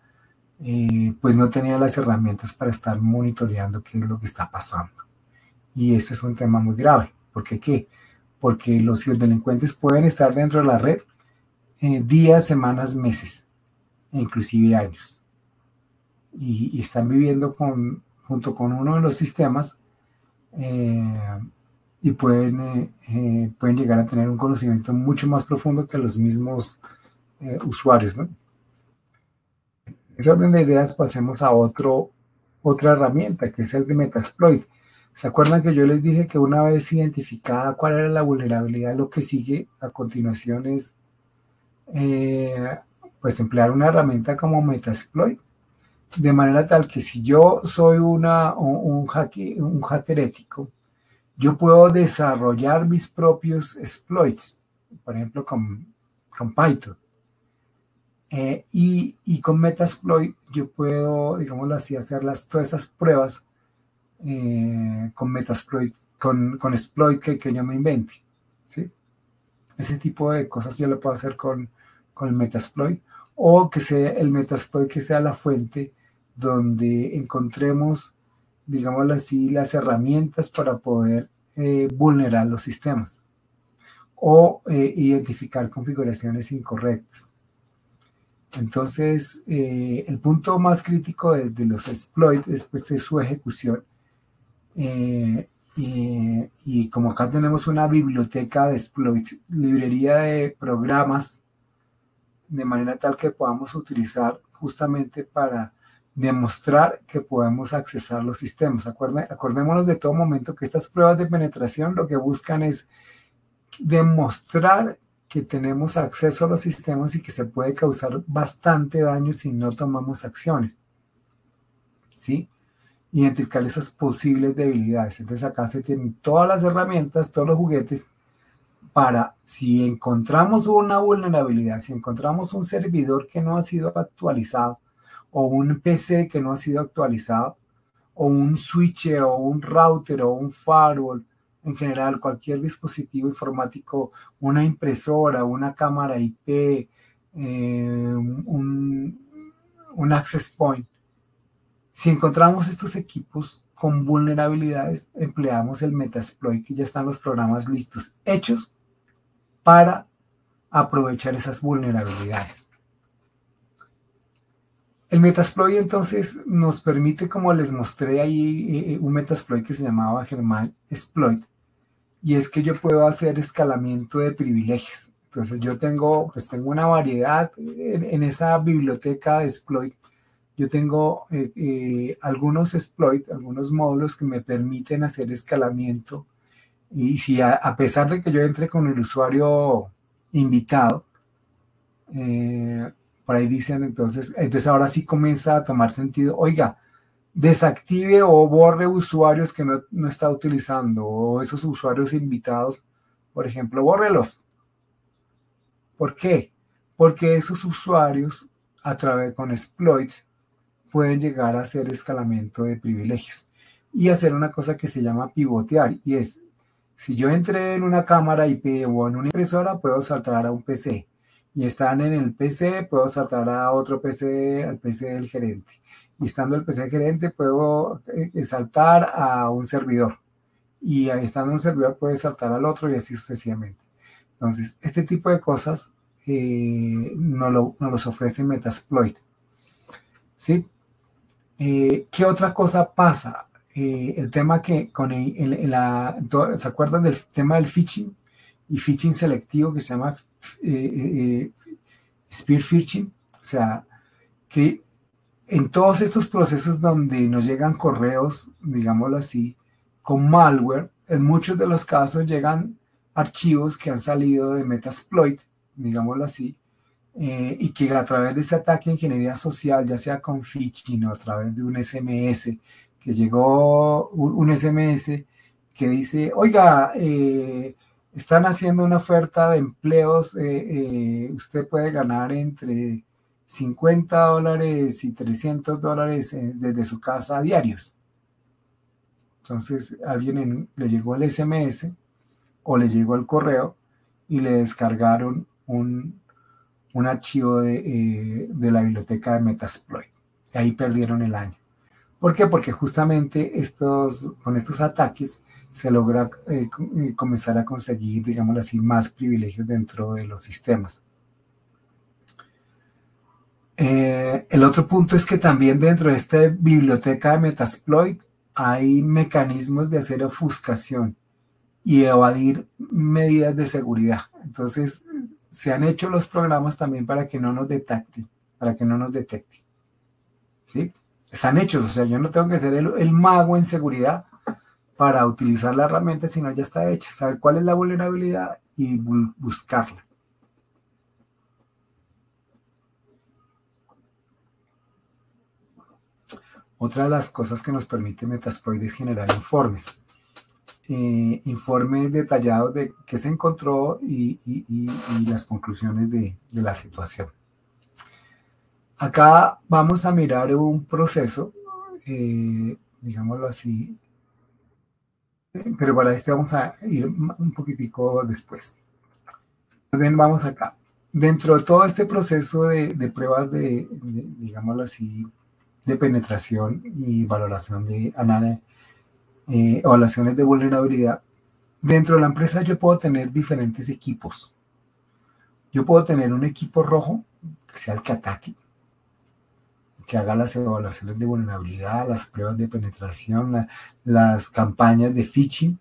pues no tenía las herramientas para estar monitoreando qué es lo que está pasando. Y ese es un tema muy grave. ¿Por qué qué? Porque los ciberdelincuentes pueden estar dentro de la red días, semanas, meses, e inclusive años. Y están viviendo con junto con uno de los sistemas y pueden llegar a tener un conocimiento mucho más profundo que los mismos usuarios, ¿no? Esa orden de ideas, pasemos a otra herramienta, que es el de Metasploit. ¿Se acuerdan que yo les dije que una vez identificada cuál era la vulnerabilidad, lo que sigue a continuación es pues emplear una herramienta como Metasploit? De manera tal que si yo soy un hacker ético, yo puedo desarrollar mis propios exploits, por ejemplo con Python. Y con Metasploit yo puedo, digámoslo así, hacer todas esas pruebas con Metasploit, con exploit que yo me invente, ¿sí? Ese tipo de cosas yo lo puedo hacer con el Metasploit, o que sea el Metasploit que sea la fuente donde encontremos, digámoslo así, las herramientas para poder vulnerar los sistemas o identificar configuraciones incorrectas. Entonces, el punto más crítico de los exploits es, pues, es su ejecución. Y como acá tenemos una biblioteca de exploits, librería de programas, de manera tal que podamos utilizar justamente para demostrar que podemos accesar los sistemas. Acordémonos de todo momento que estas pruebas de penetración lo que buscan es demostrar que tenemos acceso a los sistemas y que se puede causar bastante daño si no tomamos acciones, ¿sí? Identificar esas posibles debilidades. Entonces acá se tienen todas las herramientas, todos los juguetes para, si encontramos una vulnerabilidad, si encontramos un servidor que no ha sido actualizado, o un PC que no ha sido actualizado, o un switch, o un router, o un firewall, en general cualquier dispositivo informático, una impresora, una cámara IP, un access point. Si encontramos estos equipos con vulnerabilidades, empleamos el Metasploit, que ya están los programas listos, hechos para aprovechar esas vulnerabilidades. El Metasploit entonces nos permite, como les mostré ahí, un Metasploit que se llamaba German Exploit, y es que yo puedo hacer escalamiento de privilegios. Entonces yo tengo una variedad en esa biblioteca de exploit. Yo tengo algunos exploits, algunos módulos que me permiten hacer escalamiento, y si a pesar de que yo entre con el usuario invitado, por ahí dicen, entonces ahora sí comienza a tomar sentido, oiga, desactive o borre usuarios que no está utilizando, o esos usuarios invitados, por ejemplo, bórrelos. ¿Por qué? Porque esos usuarios, a través con exploits, pueden llegar a hacer escalamiento de privilegios y hacer una cosa que se llama pivotear, y es, si yo entré en una cámara IP o en una impresora, puedo saltar a un PC, y están en el PC, puedo saltar a otro PC, al PC del gerente, y estando el PC del gerente, puedo saltar a un servidor, y estando en un servidor, puedo saltar al otro, y así sucesivamente. Entonces, este tipo de cosas nos los ofrece Metasploit, ¿sí? ¿Qué otra cosa pasa? El tema que ¿se acuerdan del tema del phishing y phishing selectivo que se llama spear phishing? O sea, que en todos estos procesos donde nos llegan correos, digámoslo así, con malware, en muchos de los casos llegan archivos que han salido de Metasploit, digámoslo así, y que a través de ese ataque de ingeniería social, ya sea con phishing o a través de un SMS, que llegó un SMS que dice, oiga, están haciendo una oferta de empleos, usted puede ganar entre $50 y $300 desde su casa diarios. Entonces alguien le llegó el SMS o le llegó el correo y le descargaron un archivo de la biblioteca de Metasploit. Ahí perdieron el año. ¿Por qué? Porque justamente con estos ataques se logra comenzar a conseguir, digámoslo así, más privilegios dentro de los sistemas. El otro punto es que también dentro de esta biblioteca de Metasploit hay mecanismos de hacer ofuscación y evadir medidas de seguridad. Entonces, se han hecho los programas también para que no nos detecten, para que no nos detecten. ¿Sí? Están hechos, o sea, yo no tengo que ser el mago en seguridad para utilizar la herramienta, sino ya está hecha, saber cuál es la vulnerabilidad y buscarla. Otra de las cosas que nos permite Metasploit es generar informes. Informes detallados de qué se encontró y las conclusiones de la situación. Acá vamos a mirar un proceso, digámoslo así, pero para este vamos a ir un poquitico después. Bien, vamos acá. Dentro de todo este proceso de pruebas digámoslo así, de penetración y valoración de evaluaciones de vulnerabilidad, dentro de la empresa yo puedo tener diferentes equipos. Yo puedo tener un equipo rojo, que sea el que ataque, que haga las evaluaciones de vulnerabilidad, las pruebas de penetración, las campañas de phishing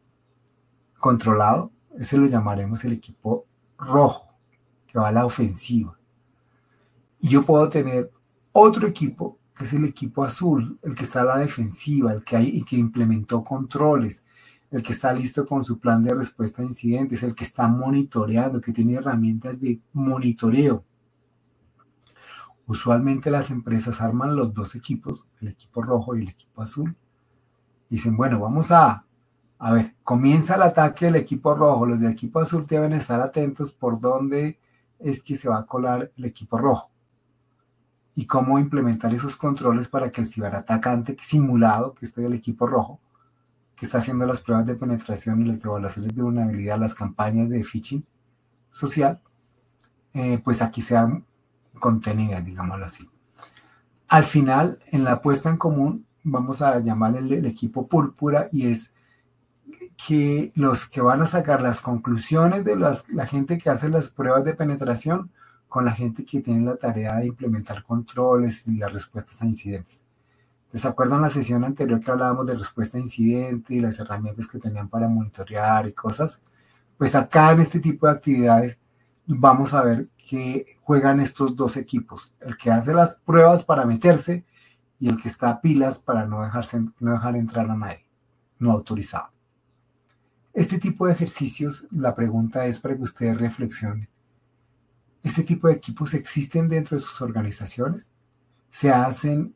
controlado. Ese lo llamaremos el equipo rojo, que va a la ofensiva. Y yo puedo tener otro equipo, que es el equipo azul, el que está a la defensiva, el que implementó controles, el que está listo con su plan de respuesta a incidentes, el que está monitoreando, que tiene herramientas de monitoreo. Usualmente las empresas arman los dos equipos, el equipo rojo y el equipo azul. Y dicen, bueno, vamos a ver, comienza el ataque del equipo rojo, los del equipo azul deben estar atentos por dónde es que se va a colar el equipo rojo y cómo implementar esos controles para que el ciberatacante simulado, que esté del equipo rojo, que está haciendo las pruebas de penetración y las evaluaciones de vulnerabilidad, las campañas de phishing social, pues aquí sean contenidas, digámoslo así. Al final, en la puesta en común, vamos a llamar el equipo púrpura y es que los que van a sacar las conclusiones de la gente que hace las pruebas de penetración con la gente que tiene la tarea de implementar controles y las respuestas a incidentes. ¿Se acuerdan la sesión anterior que hablábamos de respuesta a incidente y las herramientas que tenían para monitorear y cosas? Pues acá en este tipo de actividades vamos a ver que juegan estos dos equipos, el que hace las pruebas para meterse y el que está a pilas para no dejar entrar a nadie no autorizado. Este tipo de ejercicios, la pregunta es para que ustedes reflexionen. ¿Este tipo de equipos existen dentro de sus organizaciones? ¿Se hacen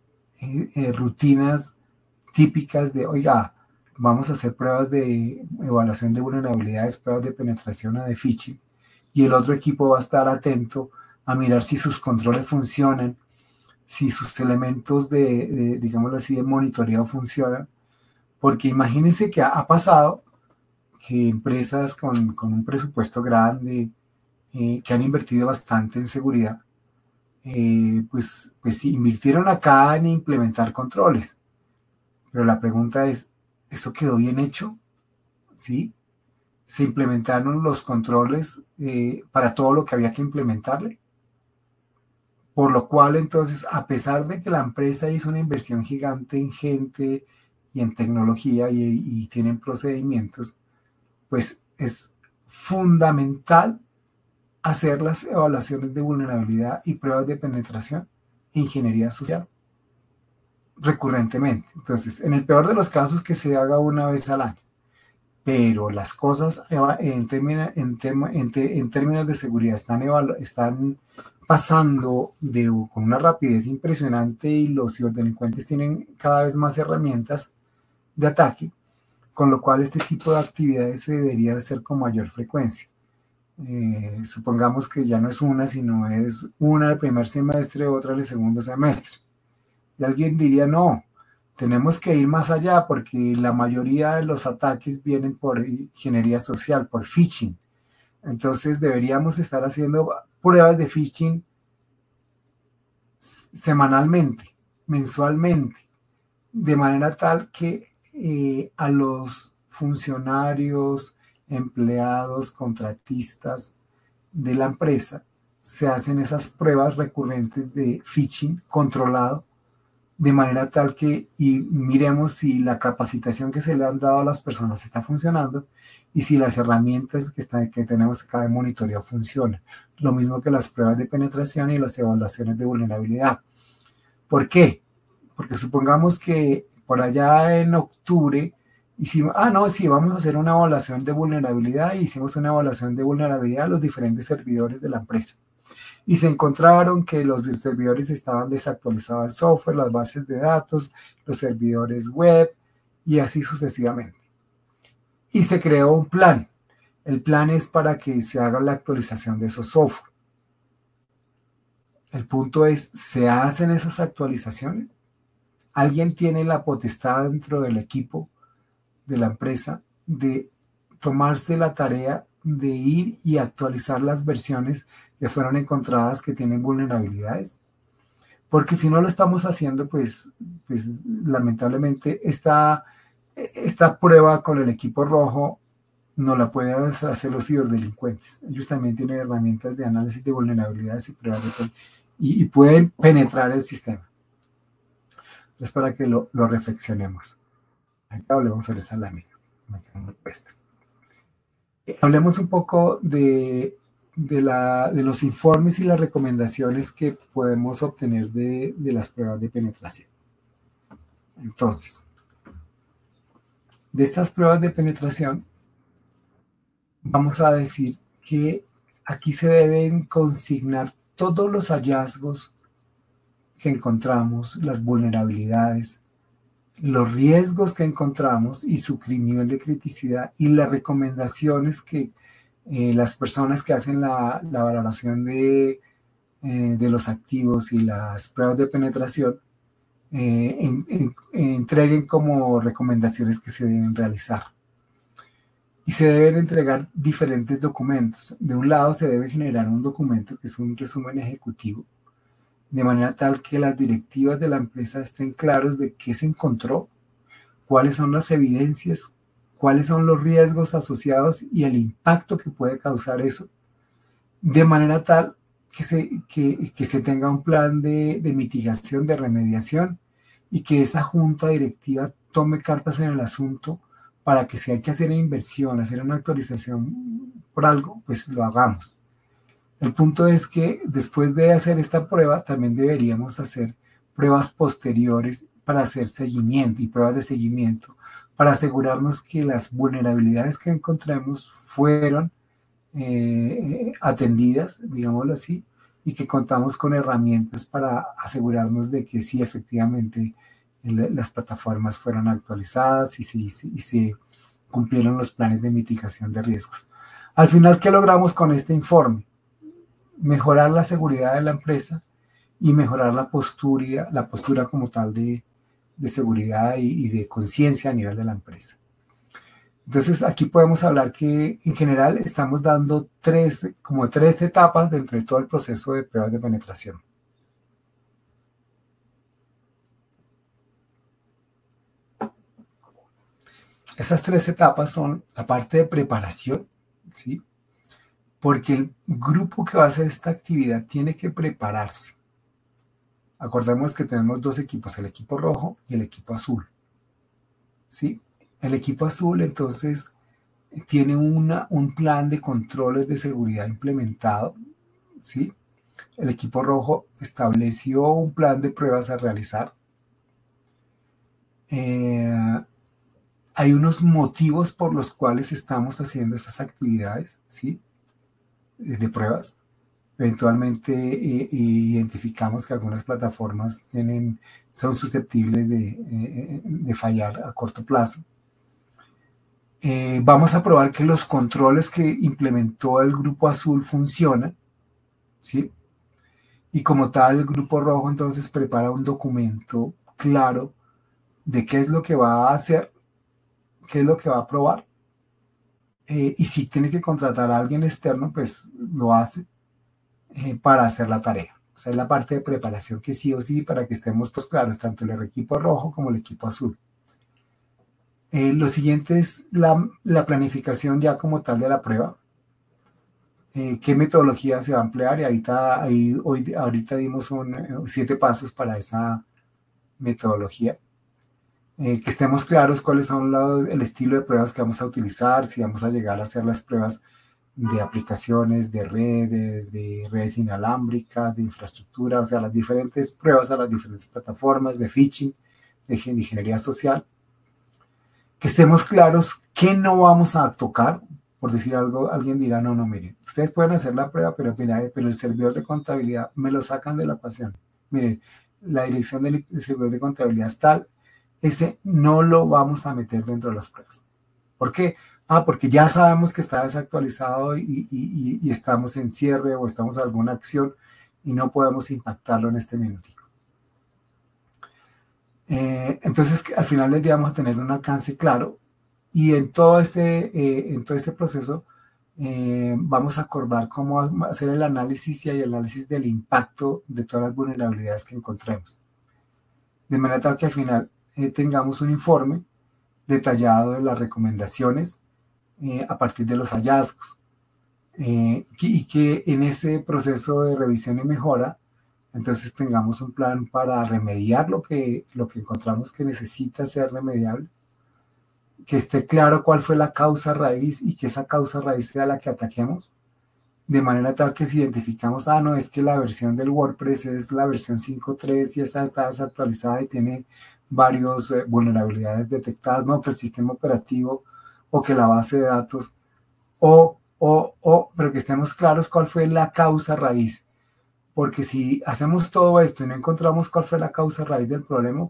rutinas típicas de, oiga, vamos a hacer pruebas de evaluación de vulnerabilidades, pruebas de penetración o de phishing, y el otro equipo va a estar atento a mirar si sus controles funcionan, si sus elementos digámoslo así, de monitoreo funcionan? Porque imagínense que ha pasado que empresas con un presupuesto grande, que han invertido bastante en seguridad, pues invirtieron acá en implementar controles. Pero la pregunta es, ¿eso quedó bien hecho? ¿Sí? ¿Se implementaron los controles para todo lo que había que implementarle? Por lo cual, entonces, a pesar de que la empresa hizo una inversión gigante en gente y en tecnología y tienen procedimientos, pues es fundamental hacer las evaluaciones de vulnerabilidad y pruebas de penetración e ingeniería social recurrentemente. Entonces, en el peor de los casos, que se haga una vez al año. Pero las cosas en términos de seguridad están pasando con una rapidez impresionante y los ciberdelincuentes tienen cada vez más herramientas de ataque, con lo cual este tipo de actividades se debería hacer con mayor frecuencia. Supongamos que ya no es una, sino es una del primer semestre, otra del segundo semestre. Y alguien diría, no, tenemos que ir más allá porque la mayoría de los ataques vienen por ingeniería social, por phishing. Entonces deberíamos estar haciendo pruebas de phishing semanalmente, mensualmente, de manera tal que a los funcionarios, empleados, contratistas de la empresa se hacen esas pruebas recurrentes de phishing controlado, de manera tal que y miremos si la capacitación que se le han dado a las personas está funcionando y si las herramientas que tenemos acá de monitoreo funcionan. Lo mismo que las pruebas de penetración y las evaluaciones de vulnerabilidad. ¿Por qué? Porque supongamos que por allá en octubre hicimos, no, sí, vamos a hacer una evaluación de vulnerabilidad, y hicimos una evaluación de vulnerabilidad a los diferentes servidores de la empresa. Y se encontraron que los servidores estaban desactualizados el software, las bases de datos, los servidores web y así sucesivamente. Y se creó un plan. El plan es para que se haga la actualización de esos software. El punto es, ¿se hacen esas actualizaciones? ¿Alguien tiene la potestad dentro del equipo de la empresa de tomarse la tarea de ir y actualizar las versiones que fueron encontradas que tienen vulnerabilidades? Porque si no lo estamos haciendo, pues lamentablemente esta prueba con el equipo rojo no la pueden hacer los ciberdelincuentes. Ellos también tienen herramientas de análisis de vulnerabilidades y pruebas y pueden penetrar el sistema. Entonces, para que lo reflexionemos. Acá hablemos sobre esa lámina. Hablemos un poco de los informes y las recomendaciones que podemos obtener de las pruebas de penetración. Entonces, de estas pruebas de penetración, vamos a decir que aquí se deben consignar todos los hallazgos que encontramos, las vulnerabilidades, los riesgos que encontramos y su nivel de criticidad, y las recomendaciones que las personas que hacen la valoración de los activos y las pruebas de penetración entreguen como recomendaciones que se deben realizar. Y se deben entregar diferentes documentos. De un lado se debe generar un documento que es un resumen ejecutivo, de manera tal que las directivas de la empresa estén claros de qué se encontró, cuáles son las evidencias, cuáles son los riesgos asociados y el impacto que puede causar eso, de manera tal que se tenga un plan de mitigación, de remediación, y que esa junta directiva tome cartas en el asunto para que si hay que hacer una inversión, hacer una actualización por algo, pues lo hagamos. El punto es que después de hacer esta prueba, también deberíamos hacer pruebas posteriores para hacer seguimiento y pruebas de seguimiento para asegurarnos que las vulnerabilidades que encontremos fueron atendidas, digámoslo así, y que contamos con herramientas para asegurarnos de que sí, efectivamente, las plataformas fueron actualizadas y se cumplieron los planes de mitigación de riesgos. Al final, ¿qué logramos con este informe? Mejorar la seguridad de la empresa y mejorar la postura como tal de seguridad y de conciencia a nivel de la empresa. Entonces, aquí podemos hablar que en general estamos dando tres etapas dentro de todo el proceso de pruebas de penetración. Esas tres etapas son la parte de preparación, ¿sí? Porque el grupo que va a hacer esta actividad tiene que prepararse. Acordemos que tenemos dos equipos, el equipo rojo y el equipo azul, ¿sí? El equipo azul, entonces, tiene un plan de controles de seguridad implementado, ¿sí? El equipo rojo estableció un plan de pruebas a realizar. Hay unos motivos por los cuales estamos haciendo esas actividades, ¿sí? De pruebas. Eventualmente identificamos que algunas plataformas son susceptibles de fallar a corto plazo. Vamos a probar que los controles que implementó el grupo azul funcionan, ¿sí? Y como tal, el grupo rojo entonces prepara un documento claro de qué es lo que va a hacer, qué es lo que va a probar, y si tiene que contratar a alguien externo, pues lo hace para hacer la tarea. O sea, es la parte de preparación que sí o sí, para que estemos todos claros, tanto el equipo rojo como el equipo azul. Lo siguiente es la planificación ya como tal de la prueba. qué metodología se va a emplear y ahorita dimos 7 pasos para esa metodología. Que estemos claros cuáles son el estilo de pruebas que vamos a utilizar, si vamos a llegar a hacer las pruebas de aplicaciones, de redes inalámbricas, de infraestructura, o sea, las diferentes pruebas a las diferentes plataformas de phishing, de ingeniería social. Que estemos claros qué no vamos a tocar. Por decir algo, alguien dirá, no, miren, ustedes pueden hacer la prueba, pero el servidor de contabilidad me lo sacan de la ecuación. Miren, la dirección del servidor de contabilidad es tal, ese no lo vamos a meter dentro de las pruebas. ¿Por qué? Porque ya sabemos que está desactualizado y estamos en cierre o estamos en alguna acción y no podemos impactarlo en este minutico. Entonces, al final del día vamos a tener un alcance claro y en todo este proceso vamos a acordar cómo hacer el análisis y el análisis del impacto de todas las vulnerabilidades que encontremos. De manera tal que al final tengamos un informe detallado de las recomendaciones a partir de los hallazgos y que en ese proceso de revisión y mejora entonces tengamos un plan para remediar lo que encontramos que necesita ser remediable, que esté claro cuál fue la causa raíz y que esa causa raíz sea la que ataquemos, de manera tal que si identificamos, no, es que la versión del WordPress es la versión 5.3 y esa está desactualizada y tiene varias vulnerabilidades detectadas, no, que el sistema operativo o que la base de datos, pero que estemos claros cuál fue la causa raíz. Porque si hacemos todo esto y no encontramos cuál fue la causa raíz del problema,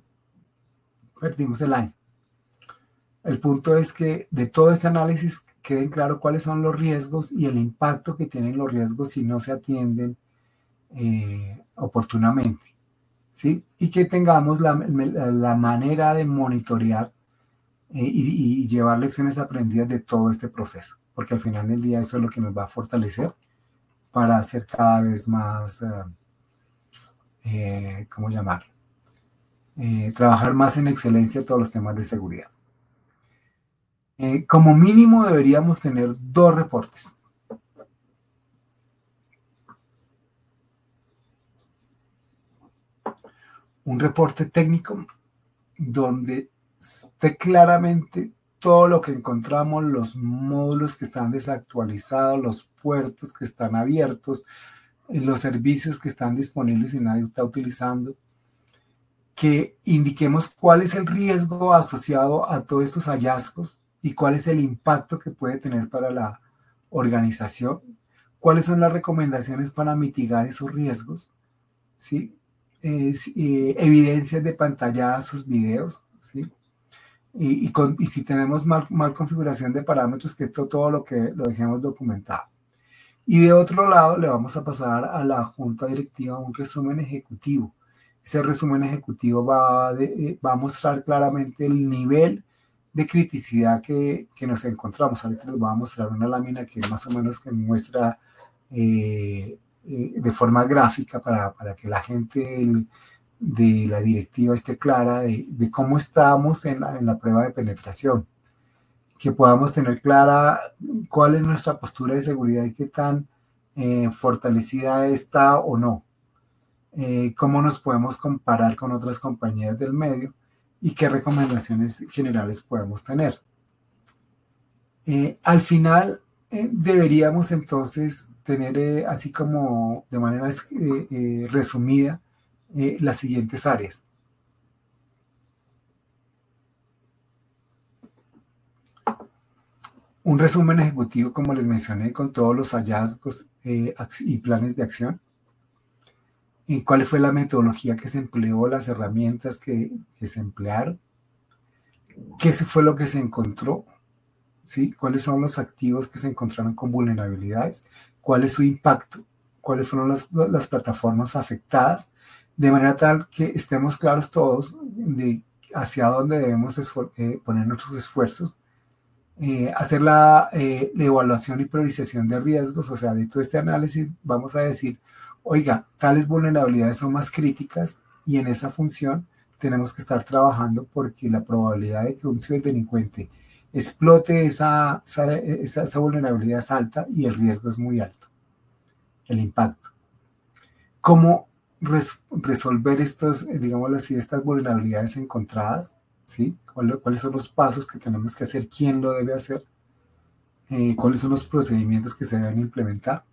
perdimos el año. El punto es que de todo este análisis queden claro cuáles son los riesgos y el impacto que tienen los riesgos si no se atienden oportunamente, ¿sí? Y que tengamos la manera de monitorear y llevar lecciones aprendidas de todo este proceso, porque al final del día eso es lo que nos va a fortalecer para hacer cada vez más, ¿cómo llamarlo? Trabajar más en excelencia todos los temas de seguridad. Como mínimo deberíamos tener 2 reportes. Un reporte técnico donde esté claramente todo lo que encontramos, los módulos que están desactualizados, los puertos que están abiertos, los servicios que están disponibles y nadie está utilizando, que indiquemos cuál es el riesgo asociado a todos estos hallazgos y cuál es el impacto que puede tener para la organización, cuáles son las recomendaciones para mitigar esos riesgos, ¿sí? Evidencias de pantallazos, videos, ¿sí? Y si tenemos mal configuración de parámetros, que todo lo dejemos documentado. Y de otro lado, le vamos a pasar a la junta directiva un resumen ejecutivo. Ese resumen ejecutivo va a mostrar claramente el nivel de criticidad que nos encontramos. Ahorita les voy a mostrar una lámina que más o menos que muestra de forma gráfica para que la gente de la directiva esté clara de cómo estamos en la prueba de penetración, que podamos tener clara cuál es nuestra postura de seguridad y qué tan fortalecida está o no, cómo nos podemos comparar con otras compañías del medio y qué recomendaciones generales podemos tener. Al final deberíamos entonces tener así como de manera resumida las siguientes áreas. Un resumen ejecutivo, como les mencioné, con todos los hallazgos y planes de acción. ¿Cuál fue la metodología que se empleó, las herramientas que se emplearon? ¿Qué fue lo que se encontró? ¿Sí? ¿Cuáles son los activos que se encontraron con vulnerabilidades? ¿Cuál es su impacto? ¿Cuáles fueron las plataformas afectadas? De manera tal que estemos claros todos de hacia dónde debemos poner nuestros esfuerzos, hacer la evaluación y priorización de riesgos, o sea, de todo este análisis vamos a decir, oiga, tales vulnerabilidades son más críticas y en esa función tenemos que estar trabajando porque la probabilidad de que un ciberdelincuente explote esa vulnerabilidad es alta y el riesgo es muy alto. el impacto. ¿Cómo resolver estos, digámoslo así, estas vulnerabilidades encontradas? ¿Sí? ¿Cuáles son los pasos que tenemos que hacer? ¿Quién lo debe hacer? ¿Cuáles son los procedimientos que se deben implementar?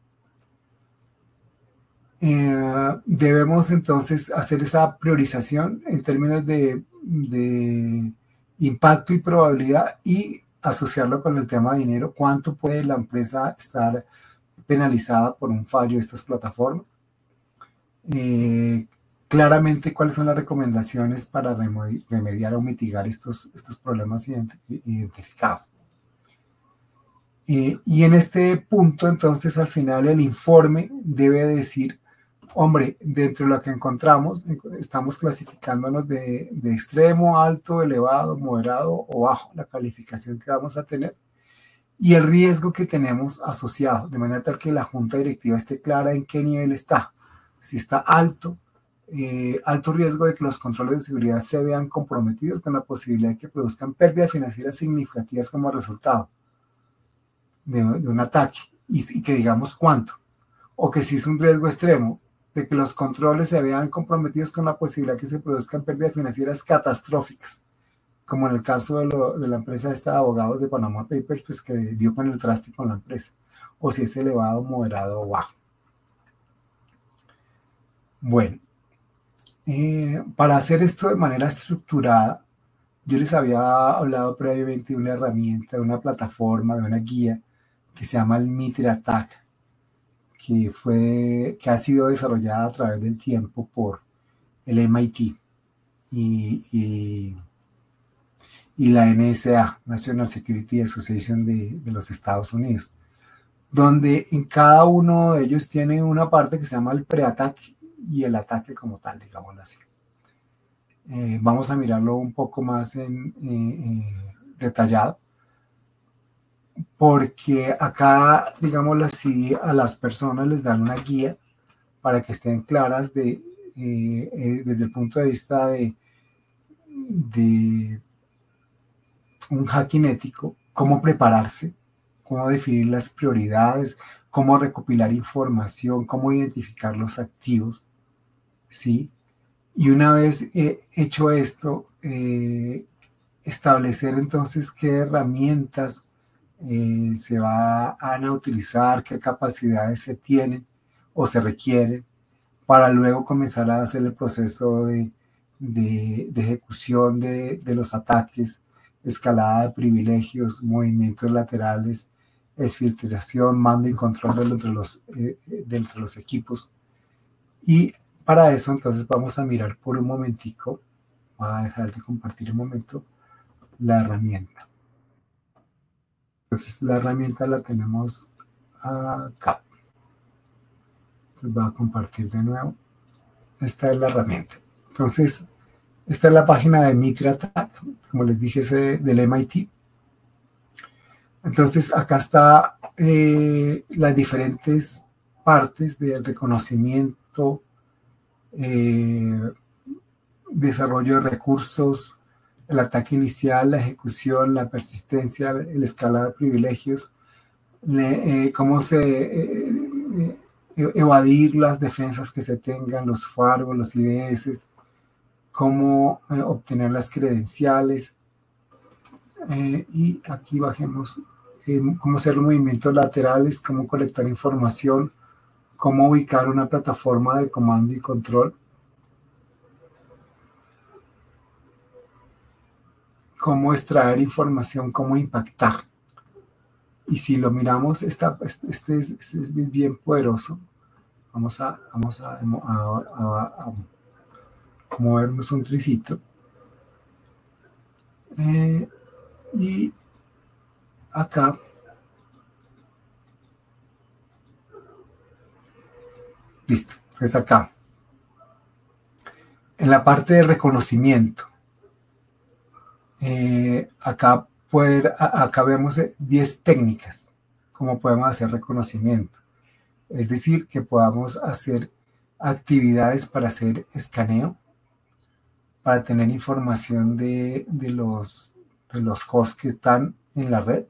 Debemos entonces hacer esa priorización en términos de impacto y probabilidad y asociarlo con el tema de dinero. ¿Cuánto puede la empresa estar penalizada por un fallo de estas plataformas? Claramente, ¿cuáles son las recomendaciones para remediar o mitigar estos problemas identificados? Y en este punto, entonces, al final el informe debe decir, hombre, dentro de lo que encontramos, estamos clasificándonos de extremo, alto, elevado, moderado o bajo, la calificación que vamos a tener, y el riesgo que tenemos asociado, de manera tal que la junta directiva esté clara en qué nivel está. Si está alto, alto riesgo de que los controles de seguridad se vean comprometidos con la posibilidad de que produzcan pérdidas financieras significativas como resultado de un ataque, y que digamos cuánto. O que si es un riesgo extremo, de que los controles se vean comprometidos con la posibilidad de que se produzcan pérdidas financieras catastróficas, como en el caso de la empresa esta de abogados de Panama Papers, pues que dio con el traste con la empresa, o si es elevado, moderado o bajo. Bueno, para hacer esto de manera estructurada, yo les había hablado previamente de una herramienta, de una plataforma, de una guía que se llama el Mitre Attack, que ha sido desarrollada a través del tiempo por el MIT y la NSA, National Security Association de los Estados Unidos, donde en cada uno de ellos tiene una parte que se llama el preataque y el ataque como tal, digámoslo así. Vamos a mirarlo un poco más detallado, porque acá, digámoslo así, a las personas les dan una guía para que estén claras desde el punto de vista de un hacking ético, cómo prepararse, cómo definir las prioridades, cómo recopilar información, cómo identificar los activos, ¿sí? Y una vez hecho esto, establecer entonces qué herramientas se van a utilizar, qué capacidades se tienen o se requieren, para luego comenzar a hacer el proceso de ejecución de los ataques, escalada de privilegios, movimientos laterales, exfiltración, mando y control de los equipos. Y para eso entonces vamos a mirar por un momentico, voy a dejar de compartir un momento, la herramienta. Entonces la herramienta la tenemos acá. Entonces voy a compartir de nuevo. Esta es la herramienta. Entonces, esta es la página de Mitre Attack, como les dije, es del MIT. Entonces, acá está las diferentes partes del reconocimiento, desarrollo de recursos, el ataque inicial, la ejecución, la persistencia, el escalado de privilegios, cómo evadir las defensas que se tengan, los firewalls, los IDS, cómo obtener las credenciales, y aquí bajemos cómo hacer los movimientos laterales, cómo colectar información, cómo ubicar una plataforma de comando y control, cómo extraer información, cómo impactar. Y si lo miramos, este es bien poderoso. Vamos a movernos un tricito. Y acá listo, es acá en la parte de reconocimiento, acá vemos 10 técnicas como podemos hacer reconocimiento, es decir, que podamos hacer actividades para hacer escaneo, para tener información de los hosts que están en la red,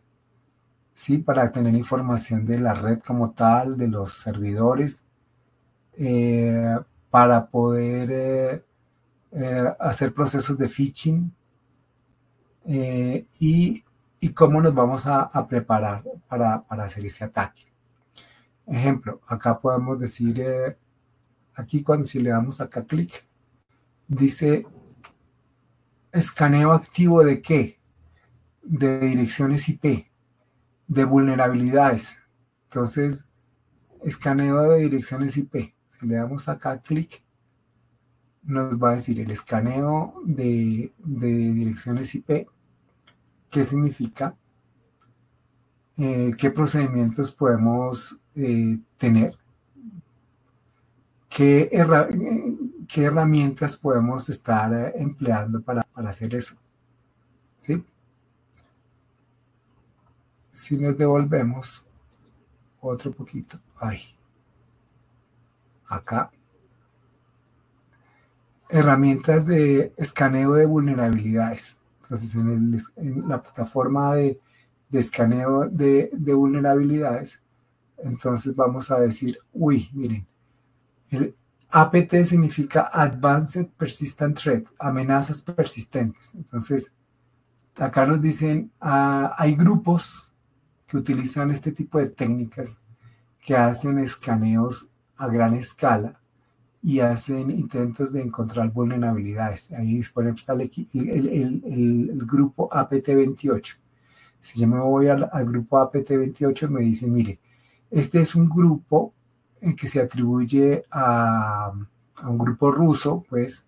¿sí? Para tener información de la red como tal, de los servidores, eh, para poder hacer procesos de phishing, y cómo nos vamos a preparar para hacer este ataque. Ejemplo, acá podemos decir, aquí cuando si le damos acá clic, dice escaneo activo de qué, de direcciones IP, de vulnerabilidades. Entonces, escaneo de direcciones IP. Si le damos acá clic, nos va a decir el escaneo de direcciones IP, qué significa, qué procedimientos podemos tener, qué herramientas podemos estar empleando para hacer eso. ¿Sí? Si nos devolvemos otro poquito, acá, herramientas de escaneo de vulnerabilidades. Entonces, en la plataforma de escaneo de vulnerabilidades, entonces vamos a decir, miren, el APT significa Advanced Persistent Threat, amenazas persistentes. Entonces, acá nos dicen, hay grupos que utilizan este tipo de técnicas, que hacen escaneos a gran escala y hacen intentos de encontrar vulnerabilidades. Ahí, por ejemplo, está el grupo APT28. Si yo me voy al grupo APT28, me dice, mire, este es un grupo que se atribuye a un grupo ruso, pues,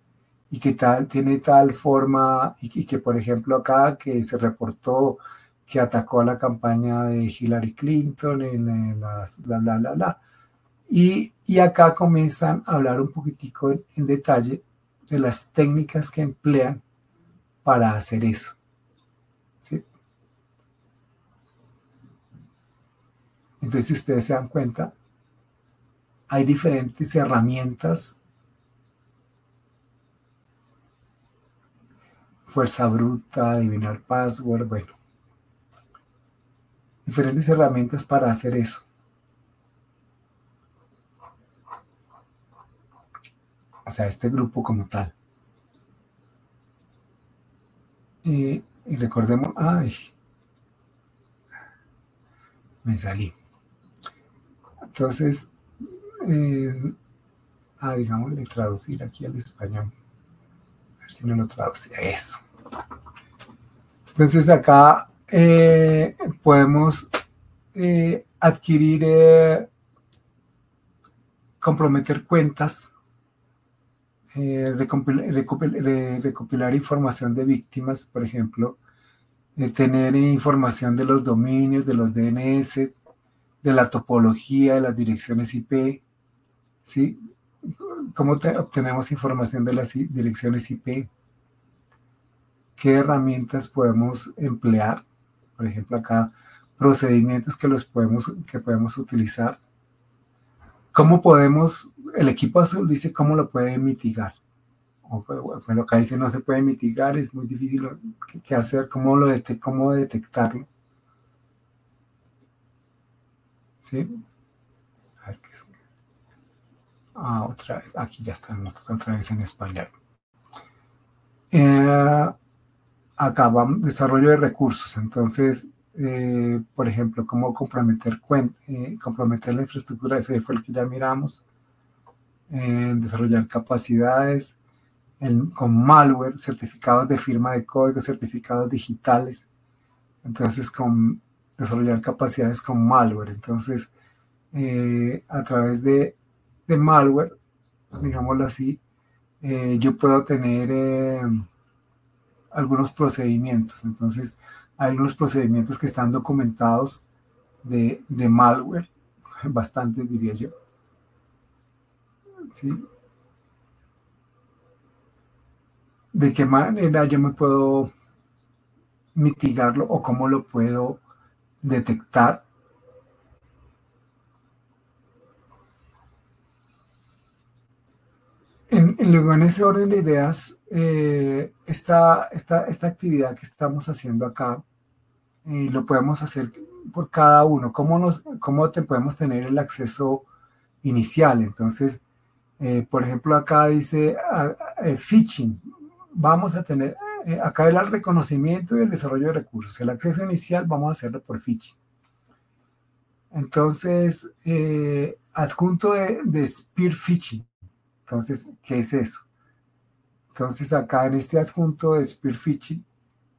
y que tiene tal forma, y que, por ejemplo, acá que se reportó que atacó a la campaña de Hillary Clinton, en las bla, bla, bla, bla. Y acá comienzan a hablar un poquitico en detalle de las técnicas que emplean para hacer eso. ¿Sí? Entonces, si ustedes se dan cuenta, hay diferentes herramientas, fuerza bruta, adivinar password, bueno, diferentes herramientas para hacer eso. O sea, este grupo como tal. Y recordemos, me salí. Entonces, digámosle traducir aquí al español. A ver si no lo traduce. Eso. Entonces acá podemos adquirir, comprometer cuentas, recopilar información de víctimas, por ejemplo, tener información de los dominios, de los DNS, de la topología, de las direcciones IP, ¿sí? ¿Cómo obtenemos información de las direcciones IP? ¿Qué herramientas podemos emplear? Por ejemplo, acá, procedimientos que podemos utilizar. ¿Cómo podemos, el equipo azul dice cómo lo puede mitigar? Bueno, acá dice no se puede mitigar, es muy difícil qué hacer, cómo detectarlo. ¿Sí? A ver qué es. Otra vez, aquí ya está, otra vez en español. Acá vamos, desarrollo de recursos. Entonces, por ejemplo, cómo comprometer la infraestructura, ese fue el que ya miramos. Desarrollar capacidades con malware, certificados de firma de código, certificados digitales. Entonces, desarrollar capacidades con malware. Entonces, a través de malware, digámoslo así, yo puedo tener algunos procedimientos. Entonces, hay algunos procedimientos que están documentados de malware, bastantes diría yo. ¿Sí? ¿De qué manera yo me puedo mitigarlo o cómo lo puedo detectar? Luego, en ese orden de ideas, esta actividad que estamos haciendo acá, lo podemos hacer por cada uno. ¿Cómo te podemos tener el acceso inicial? Entonces, por ejemplo, acá dice phishing. Vamos a tener, acá el reconocimiento y el desarrollo de recursos. El acceso inicial vamos a hacerlo por phishing. Entonces, adjunto de spear phishing. Entonces, ¿qué es eso? Entonces, acá en este adjunto de spear phishing,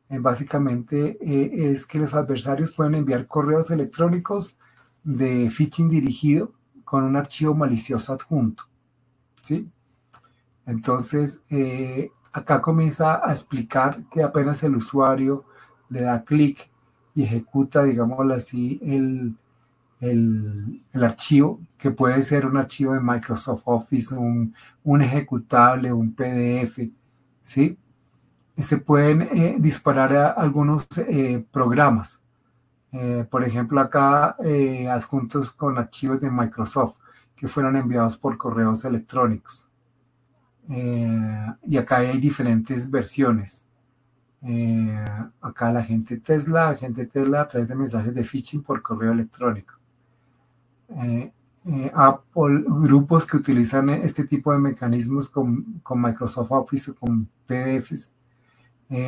básicamente es que los adversarios pueden enviar correos electrónicos de phishing dirigido con un archivo malicioso adjunto, ¿sí? Entonces, acá comienza a explicar que apenas el usuario le da clic y ejecuta, digámoslo así, el archivo, que puede ser un archivo de Microsoft Office, un ejecutable, un PDF, ¿sí? Se pueden disparar a algunos programas. Por ejemplo, acá adjuntos con archivos de Microsoft que fueron enviados por correos electrónicos. Y acá hay diferentes versiones. Acá la gente Tesla a través de mensajes de phishing por correo electrónico. Apple, grupos que utilizan este tipo de mecanismos con Microsoft Office o con PDFs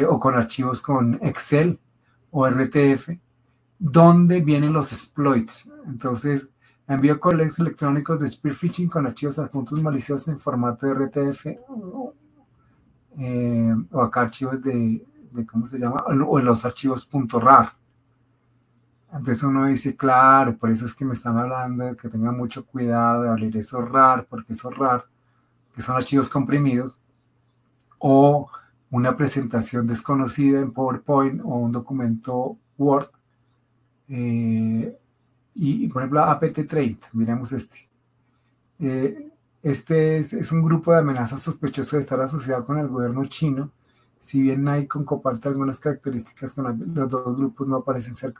o con archivos con Excel o RTF, donde vienen los exploits. Entonces, envío correos electrónicos de spear phishing con archivos adjuntos maliciosos en formato de RTF o acá archivos de ¿cómo se llama? O en los archivos .rar. Entonces uno dice, claro, por eso es que me están hablando de que tenga mucho cuidado de abrir esos RAR, porque esos RAR, que son archivos comprimidos, o una presentación desconocida en PowerPoint o un documento Word, y por ejemplo APT30, miremos este. Este es un grupo de amenazas sospechoso de estar asociado con el gobierno chino. Si bien Nikon comparte algunas características con los dos grupos, no parecen ser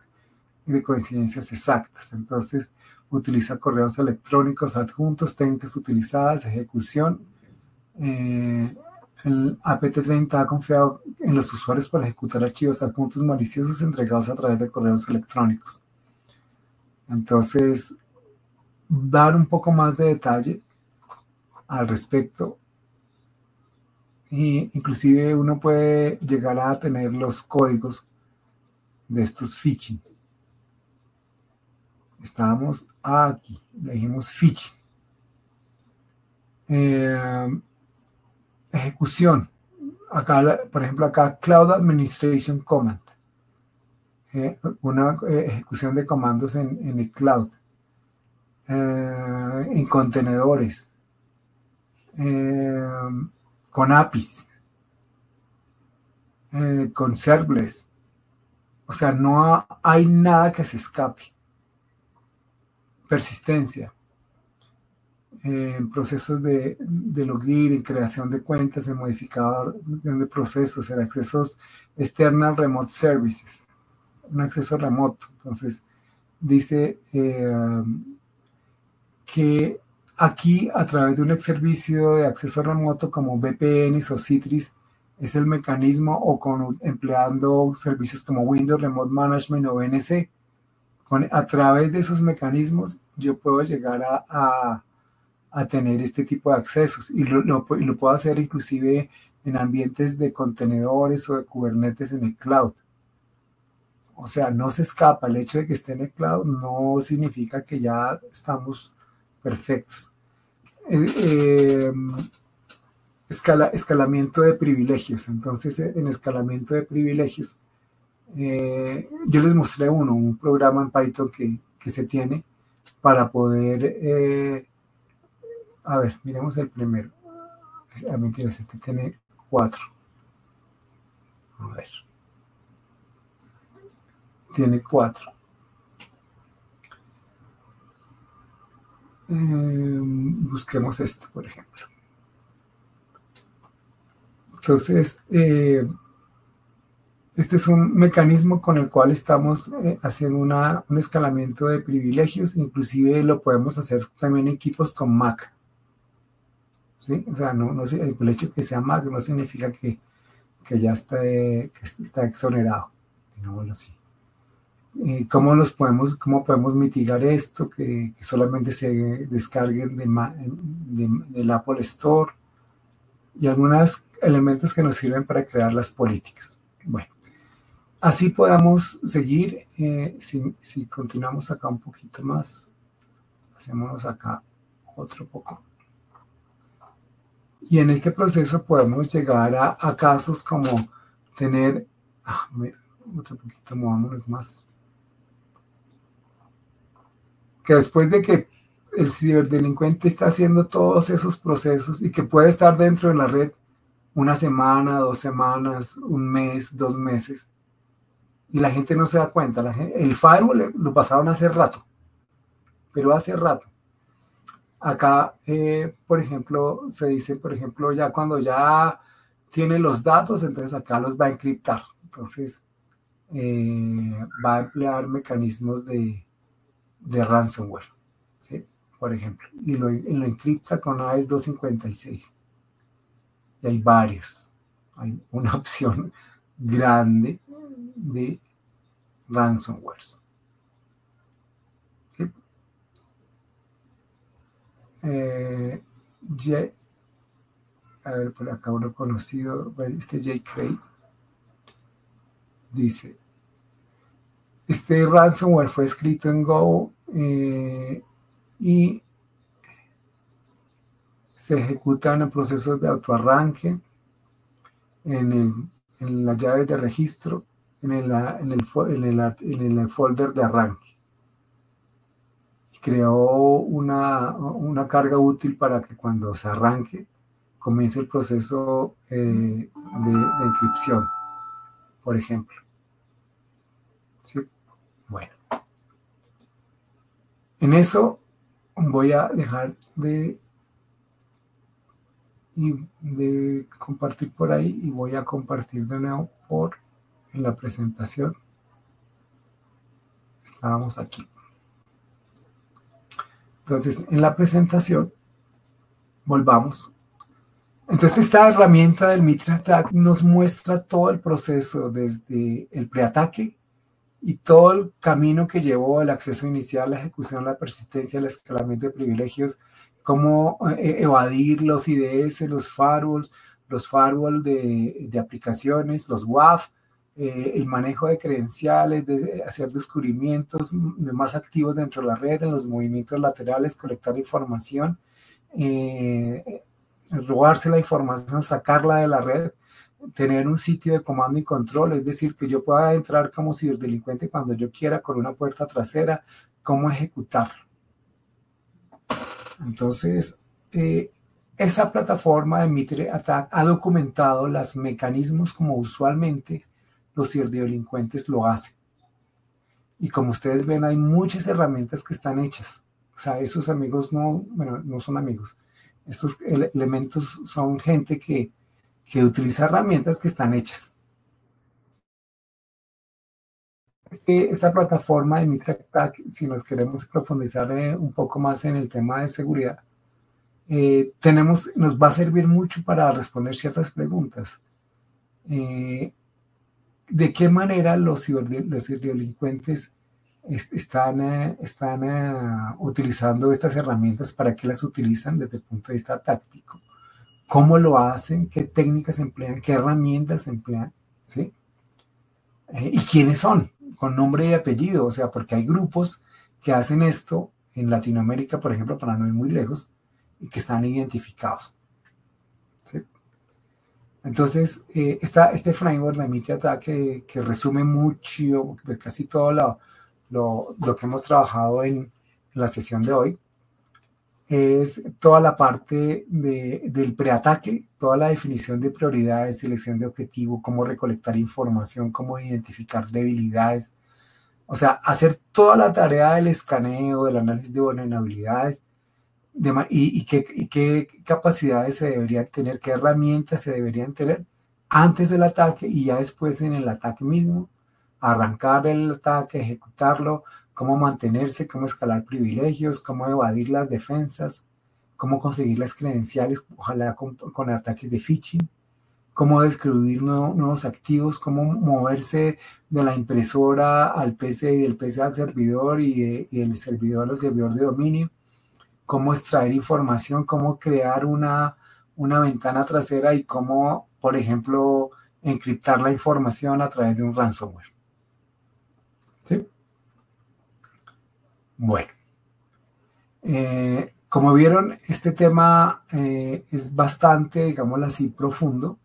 de coincidencias exactas. Entonces, utiliza correos electrónicos adjuntos, técnicas utilizadas, ejecución. El APT30 ha confiado en los usuarios para ejecutar archivos adjuntos maliciosos entregados a través de correos electrónicos. Entonces, dar un poco más de detalle al respecto. E inclusive uno puede llegar a tener los códigos de estos phishing. Estábamos aquí, le dijimos phishing. Ejecución. Acá, por ejemplo, acá Cloud Administration Command. Una ejecución de comandos en el cloud. En contenedores. Con APIs. Con serverless. O sea, no hay nada que se escape. Persistencia. En procesos de login, en creación de cuentas, en modificador de procesos, en accesos external remote services, un acceso remoto. Entonces, dice que aquí, a través de un servicio de acceso remoto como VPNs o Citrix, es el mecanismo, o empleando servicios como Windows Remote Management o VNC. A través de esos mecanismos, yo puedo llegar a tener este tipo de accesos y lo puedo hacer inclusive en ambientes de contenedores o de Kubernetes en el cloud. O sea, no se escapa. El hecho de que esté en el cloud no significa que ya estamos perfectos. Escalamiento de privilegios. Entonces, en escalamiento de privilegios, yo les mostré un programa en Python que se tiene para poder... a ver, miremos el primero. Mentira, este tiene 4. A ver. Tiene 4. Busquemos este, por ejemplo. Entonces, este es un mecanismo con el cual estamos haciendo un escalamiento de privilegios. Inclusive lo podemos hacer también en equipos con Mac. ¿Sí? O sea, el hecho de que sea Mac no significa que ya está exonerado, digámoslo así. cómo podemos mitigar esto, que solamente se descarguen del Apple Store y algunos elementos que nos sirven para crear las políticas. Bueno, así podamos seguir. Si continuamos acá un poquito más, hacemos acá otro poco. Y en este proceso podemos llegar a casos como tener, otro poquito, movámonos más. Que después de que el ciberdelincuente está haciendo todos esos procesos y que puede estar dentro de la red una semana, 2 semanas, un mes, 2 meses, y la gente no se da cuenta. El firewall lo pasaron hace rato, pero hace rato. Acá, por ejemplo, se dice, por ejemplo, ya cuando ya tiene los datos, entonces acá los va a encriptar. Entonces, va a emplear mecanismos de ransomware, ¿sí? Por ejemplo, y lo encripta con AES 256. Y hay varios. Hay una opción grande de ransomwares. ¿Sí? A ver, por acá uno conocido, este Jay Craig, dice, este ransomware fue escrito en Go y se ejecutan en procesos de autoarranque, en las llaves de registro, en el folder de arranque. Y creó una carga útil para que cuando se arranque comience el proceso de encripción, por ejemplo. ¿Sí? Bueno. En eso voy a dejar de compartir por ahí y voy a compartir de nuevo en la presentación. Estábamos aquí. Entonces, en la presentación, volvamos. Entonces, esta herramienta del Mitre Attack nos muestra todo el proceso desde el preataque y todo el camino que llevó el acceso inicial, la ejecución, la persistencia, el escalamiento de privilegios, cómo evadir los IDS, los firewalls de aplicaciones, los WAF, el manejo de credenciales, de hacer descubrimientos más activos dentro de la red, en los movimientos laterales, colectar información, robarse la información, sacarla de la red, tener un sitio de comando y control, es decir, que yo pueda entrar como ciberdelincuente cuando yo quiera con una puerta trasera, cómo ejecutarlo. Entonces, esa plataforma de Mitre Attack ha documentado los mecanismos como usualmente los ciberdelincuentes lo hacen. Y como ustedes ven, hay muchas herramientas que están hechas. O sea, esos amigos no son amigos. Estos elementos son gente que utiliza herramientas que están hechas. Esta plataforma de Mitre Attack, si nos queremos profundizar un poco más en el tema de seguridad, nos va a servir mucho para responder ciertas preguntas. ¿De qué manera los ciberdelincuentes están utilizando estas herramientas? ¿Para qué las utilizan desde el punto de vista táctico? ¿Cómo lo hacen? ¿Qué técnicas emplean? ¿Qué herramientas emplean? ¿Sí? ¿Y quiénes son? Con nombre y apellido. O sea, porque hay grupos que hacen esto en Latinoamérica, por ejemplo, para no ir muy lejos, y que están identificados. ¿Sí? Entonces, este framework de Mitre Attack que resume mucho, casi todo lo que hemos trabajado en la sesión de hoy, es toda la parte del preataque, toda la definición de prioridades, selección de objetivo, cómo recolectar información, cómo identificar debilidades. O sea, hacer toda la tarea del escaneo, del análisis de vulnerabilidades, y qué capacidades se deberían tener, qué herramientas se deberían tener antes del ataque y ya después en el ataque mismo, arrancar el ataque, ejecutarlo, cómo mantenerse, cómo escalar privilegios, cómo evadir las defensas, cómo conseguir las credenciales, ojalá con ataques de phishing, cómo descubrir nuevos activos, cómo moverse de la impresora al PC y del PC al servidor y del servidor al servidor de dominio, cómo extraer información, cómo crear una ventana trasera y cómo, por ejemplo, encriptar la información a través de un ransomware. ¿Sí? Bueno. Como vieron, este tema es bastante, digámoslo así, profundo.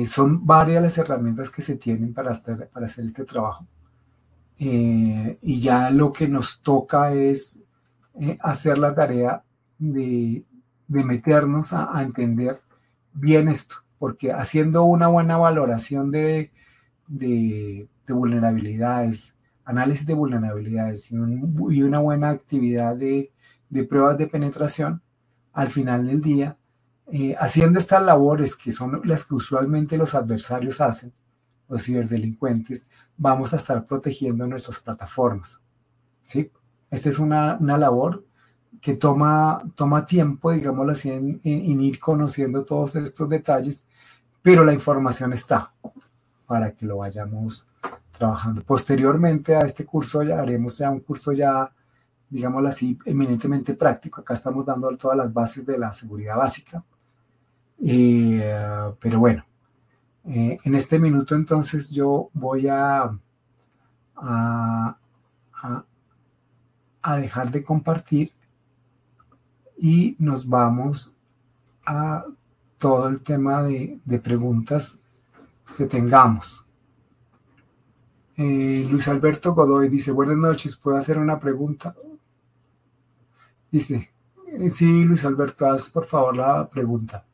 Son varias las herramientas que se tienen para hacer este trabajo. Y ya lo que nos toca es hacer la tarea de meternos a entender bien esto, porque haciendo una buena valoración de vulnerabilidades, análisis de vulnerabilidades y una buena actividad de pruebas de penetración, al final del día, haciendo estas labores que son las que usualmente los adversarios hacen, los ciberdelincuentes, vamos a estar protegiendo nuestras plataformas. ¿Sí? Esta es una labor que toma tiempo, digámoslo así, en ir conociendo todos estos detalles, pero la información está para que lo vayamos trabajando. Posteriormente a este curso ya haremos un curso ya, digámoslo así, eminentemente práctico. Acá estamos dando todas las bases de la seguridad básica. Pero bueno, en este minuto entonces yo voy a dejar de compartir y nos vamos a todo el tema de preguntas que tengamos. Luis Alberto Godoy dice, buenas noches, ¿puedo hacer una pregunta? Dice, sí, Luis Alberto, haz por favor la pregunta.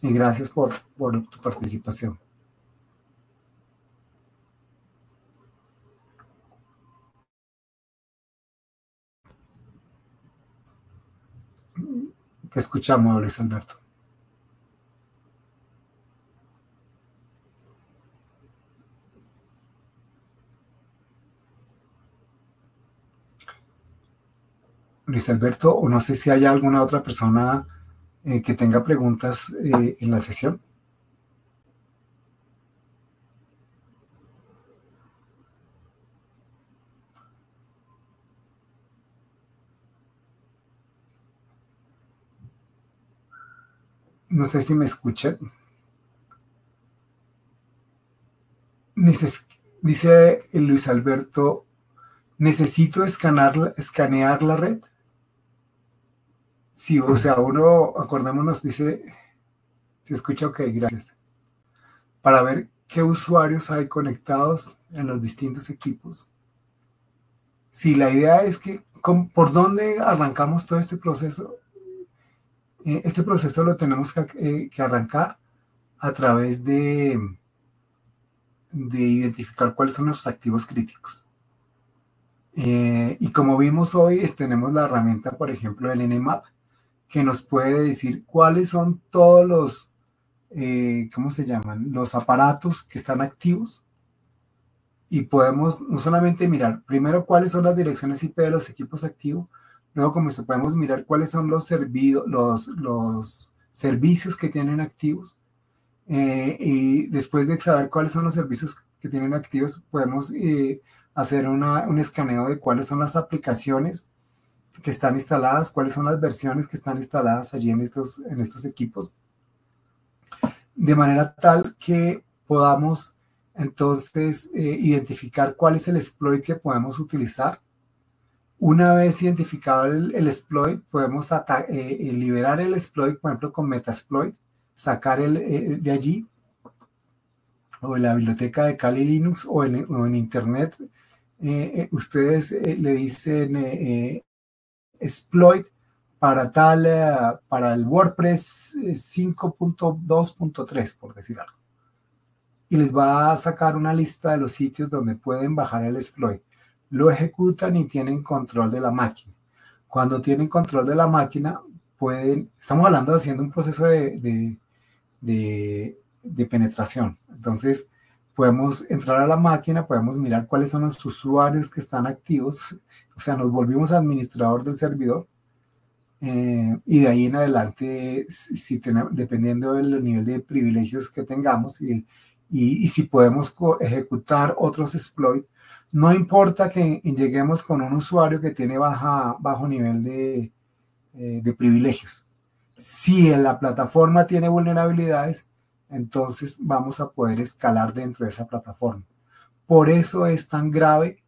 Y gracias por tu participación. Te escuchamos, Luis Alberto. Luis Alberto, o no sé si hay alguna otra persona que tenga preguntas en la sesión. No sé si me escuchan. Dice Luis Alberto, ¿necesito escanear la red? Sí, o sea, uno, acordémonos, dice, se escucha, ok, gracias. Para ver qué usuarios hay conectados en los distintos equipos. Sí, la idea es que, ¿por dónde arrancamos todo este proceso? Este proceso lo tenemos que arrancar a través de identificar cuáles son nuestros activos críticos. Y como vimos hoy, tenemos la herramienta, por ejemplo, el Nmap, que nos puede decir cuáles son todos los, ¿cómo se llaman? Los aparatos que están activos. Y podemos no solamente mirar primero cuáles son las direcciones IP de los equipos activos, luego podemos mirar cuáles son los servicios que tienen activos. Y después de saber cuáles son los servicios que tienen activos, podemos hacer un escaneo de cuáles son las aplicaciones que están instaladas, cuáles son las versiones que están instaladas allí en estos equipos, de manera tal que podamos entonces identificar cuál es el exploit que podemos utilizar. Una vez identificado el exploit, podemos liberar el exploit, por ejemplo, con Metasploit, sacar de allí, o en la biblioteca de Kali Linux, o en Internet. Ustedes le dicen exploit para el WordPress 5.2.3, por decir algo. Y les va a sacar una lista de los sitios donde pueden bajar el exploit. Lo ejecutan y tienen control de la máquina. Cuando tienen control de la máquina, estamos hablando de haciendo un proceso de penetración. Entonces, podemos entrar a la máquina, podemos mirar cuáles son los usuarios que están activos. O sea, nos volvimos administrador del servidor. Y de ahí en adelante, dependiendo del nivel de privilegios que tengamos y si podemos ejecutar otros exploits, no importa que lleguemos con un usuario que tiene bajo nivel de privilegios. Si en la plataforma tiene vulnerabilidades, entonces vamos a poder escalar dentro de esa plataforma. Por eso es tan grave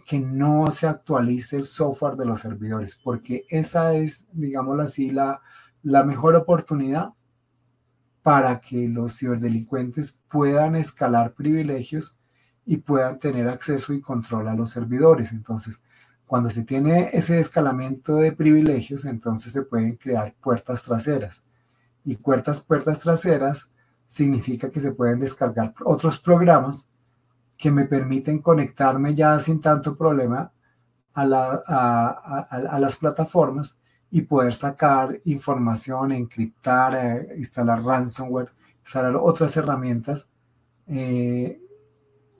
que no se actualice el software de los servidores, porque esa es, digámoslo así, la mejor oportunidad para que los ciberdelincuentes puedan escalar privilegios y puedan tener acceso y control a los servidores. Entonces, cuando se tiene ese escalamiento de privilegios, entonces se pueden crear puertas traseras. Y puertas traseras significa que se pueden descargar otros programas que me permiten conectarme ya sin tanto problema a las plataformas y poder sacar información, encriptar, instalar ransomware, instalar otras herramientas.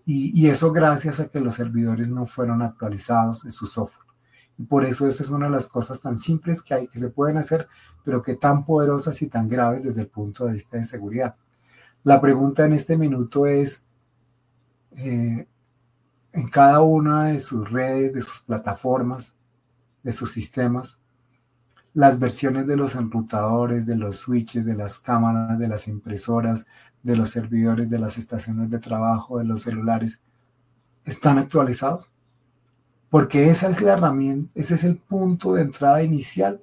Y eso gracias a que los servidores no fueron actualizados en su software. Y por eso esa es una de las cosas tan simples que hay, que se pueden hacer, pero que tan poderosas y tan graves desde el punto de vista de seguridad. La pregunta en este minuto es, en cada una de sus redes, de sus plataformas, de sus sistemas, las versiones de los enrutadores, de los switches, de las cámaras, de las impresoras, de los servidores, de las estaciones de trabajo, de los celulares, están actualizados. Porque esa es la herramienta, ese es el punto de entrada inicial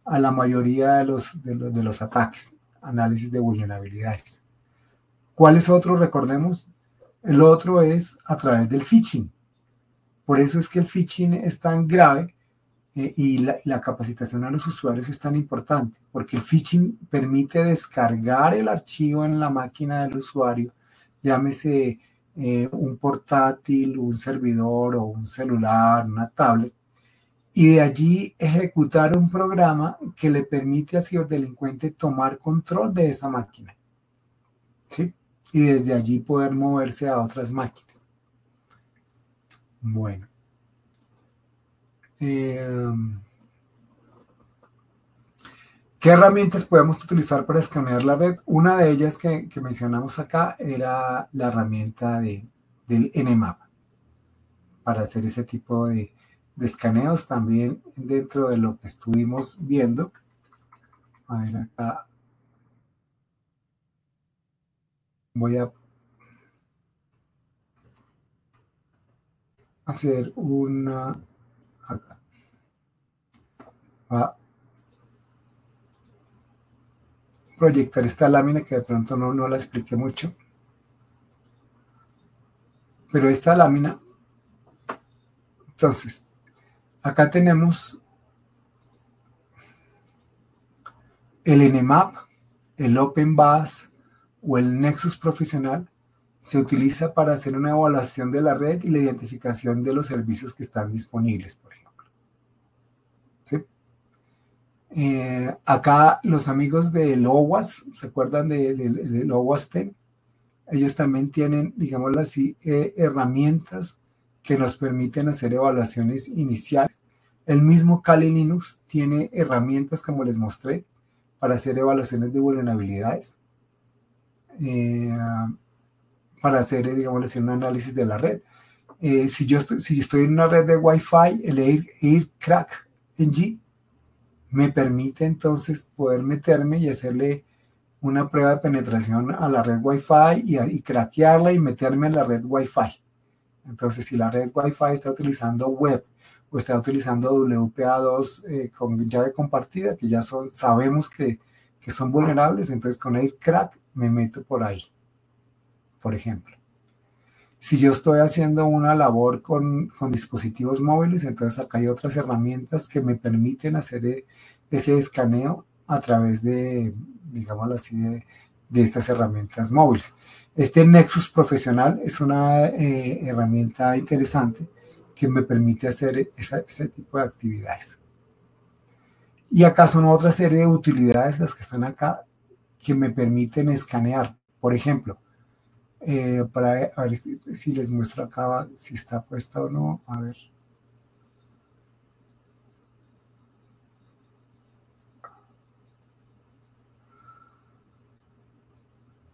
a la mayoría de los ataques, análisis de vulnerabilidades. ¿Cuál es otro? Recordemos, el otro es a través del phishing. Por eso es que el phishing es tan grave y la capacitación a los usuarios es tan importante, porque el phishing permite descargar el archivo en la máquina del usuario, llámese un portátil, un servidor o un celular, una tablet, y de allí ejecutar un programa que le permite al ciberdelincuente tomar control de esa máquina, ¿sí? Y desde allí poder moverse a otras máquinas. Bueno. ¿Qué herramientas podemos utilizar para escanear la red? Una de ellas que mencionamos acá era la herramienta del Nmap para hacer ese tipo de escaneos. También dentro de lo que estuvimos viendo, a ver acá, voy a hacer una, acá, a proyectar esta lámina que de pronto no la expliqué mucho, pero esta lámina, entonces, acá tenemos el Nmap, el OpenBAS o el Nexus Profesional. Se utiliza para hacer una evaluación de la red y la identificación de los servicios que están disponibles, por ejemplo. ¿Sí? Acá los amigos del OWASP, ¿se acuerdan del OWASP 10? Ellos también tienen, digámoslo así, herramientas que nos permiten hacer evaluaciones iniciales. El mismo Kali Linux tiene herramientas, como les mostré, para hacer evaluaciones de vulnerabilidades. Para hacer, digamos, un análisis de la red. Si yo estoy en una red de Wi-Fi, el AirCrack NG me permite entonces poder meterme y hacerle una prueba de penetración a la red Wi-Fi y craquearla y meterme en la red Wi-Fi. Entonces, si la red Wi-Fi está utilizando web o está utilizando WPA2 con llave compartida, que ya sabemos que son vulnerables, entonces con AirCrack me meto por ahí, por ejemplo. Si yo estoy haciendo una labor con dispositivos móviles, entonces acá hay otras herramientas que me permiten hacer ese escaneo a través de, digámoslo así, de estas herramientas móviles. Este Nexus Profesional es una herramienta interesante que me permite hacer ese tipo de actividades. Y acá son otra serie de utilidades, las que están acá, que me permiten escanear. Por ejemplo, para a ver si les muestro acá si está puesta o no, a ver.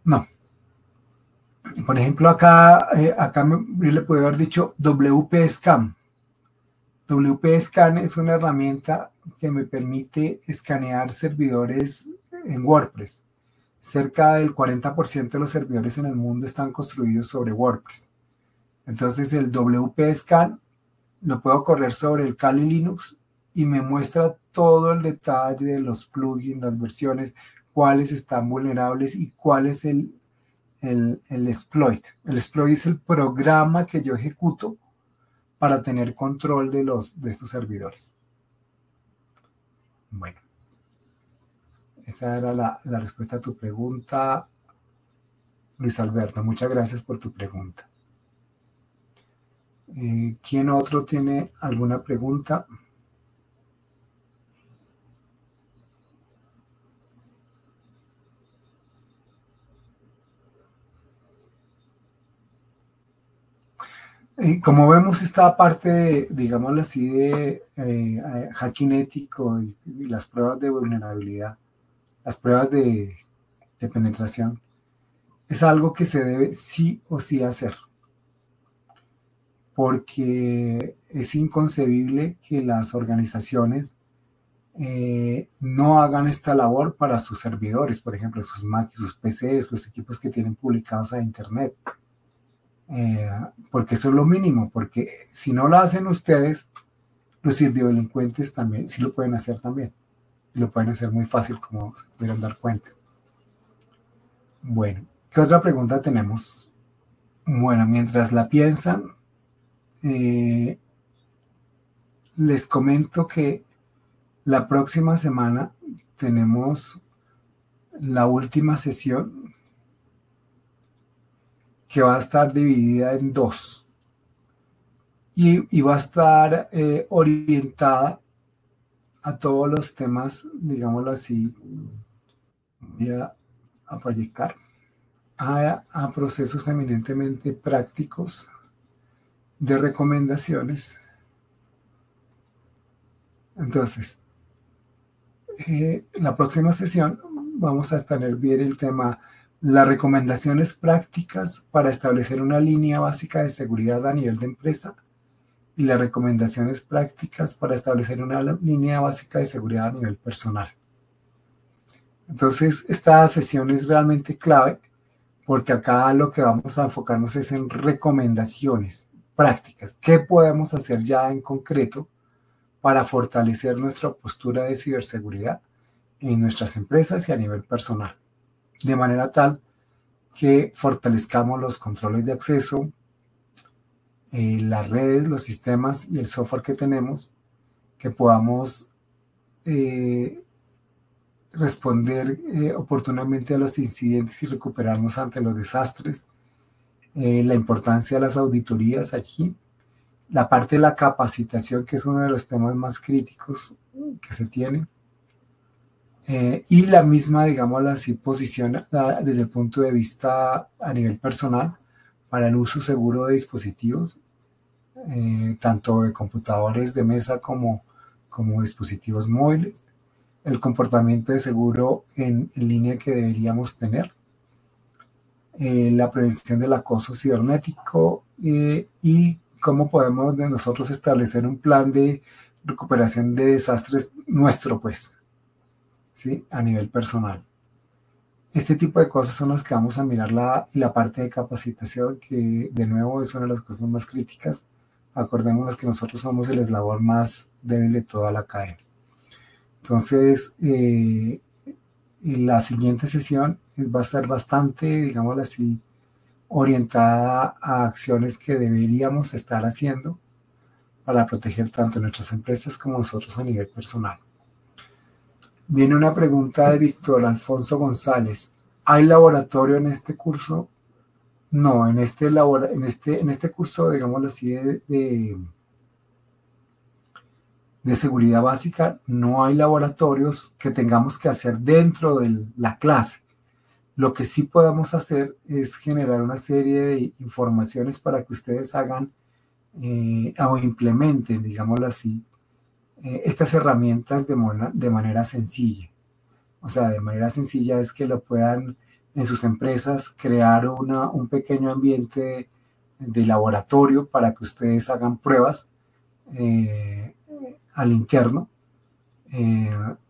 No. Por ejemplo, acá yo le puedo haber dicho WP Scan. WP Scan es una herramienta que me permite escanear servidores en WordPress. Cerca del 40% de los servidores en el mundo están construidos sobre WordPress. Entonces el WP Scan lo puedo correr sobre el Kali Linux y me muestra todo el detalle de los plugins, las versiones, cuáles están vulnerables y cuál es el exploit. El exploit es el programa que yo ejecuto para tener control de estos servidores. Bueno, esa era la respuesta a tu pregunta, Luis Alberto. Muchas gracias por tu pregunta. ¿Quién otro tiene alguna pregunta? Como vemos, esta parte, digámoslo así, de hacking ético y las pruebas de vulnerabilidad, las pruebas de penetración, es algo que se debe sí o sí hacer, porque es inconcebible que las organizaciones no hagan esta labor para sus servidores, por ejemplo, sus Mac, sus PCs, los equipos que tienen publicados a Internet. Porque eso es lo mínimo, porque si no lo hacen ustedes, los ciberdelincuentes también sí lo pueden hacer también, y lo pueden hacer muy fácil, como se pudieran dar cuenta. Bueno, ¿qué otra pregunta tenemos? Bueno, mientras la piensan, les comento que la próxima semana tenemos la última sesión, que va a estar dividida en dos y va a estar orientada a todos los temas, digámoslo así, voy a proyectar, a procesos eminentemente prácticos de recomendaciones. Entonces, la próxima sesión vamos a tener bien el tema las recomendaciones prácticas para establecer una línea básica de seguridad a nivel de empresa y las recomendaciones prácticas para establecer una línea básica de seguridad a nivel personal. Entonces, esta sesión es realmente clave porque acá lo que vamos a enfocarnos es en recomendaciones prácticas. ¿Qué podemos hacer ya en concreto para fortalecer nuestra postura de ciberseguridad en nuestras empresas y a nivel personal? De manera tal que fortalezcamos los controles de acceso, las redes, los sistemas y el software que tenemos, que podamos responder oportunamente a los incidentes y recuperarnos ante los desastres, la importancia de las auditorías aquí, la parte de la capacitación, que es uno de los temas más críticos que se tiene, y la misma, digamos así, posición desde el punto de vista a nivel personal para el uso seguro de dispositivos, tanto de computadores de mesa como dispositivos móviles, el comportamiento de seguro en línea que deberíamos tener, la prevención del acoso cibernético y cómo podemos de nosotros establecer un plan de recuperación de desastres nuestro, pues, ¿sí? A nivel personal. Este tipo de cosas son las que vamos a mirar la parte de capacitación, que de nuevo es una de las cosas más críticas. Acordémonos que nosotros somos el eslabón más débil de toda la cadena. Entonces, la siguiente sesión va a estar bastante, digámoslo así, orientada a acciones que deberíamos estar haciendo para proteger tanto nuestras empresas como nosotros a nivel personal. Viene una pregunta de Víctor Alfonso González. ¿Hay laboratorio en este curso? No, en este curso, digámoslo así, de seguridad básica, no hay laboratorios que tengamos que hacer dentro de la clase. Lo que sí podemos hacer es generar una serie de informaciones para que ustedes hagan o implementen, digámoslo así, estas herramientas de manera sencilla. O sea, de manera sencilla es que lo puedan en sus empresas, crear un pequeño ambiente de laboratorio para que ustedes hagan pruebas al interno,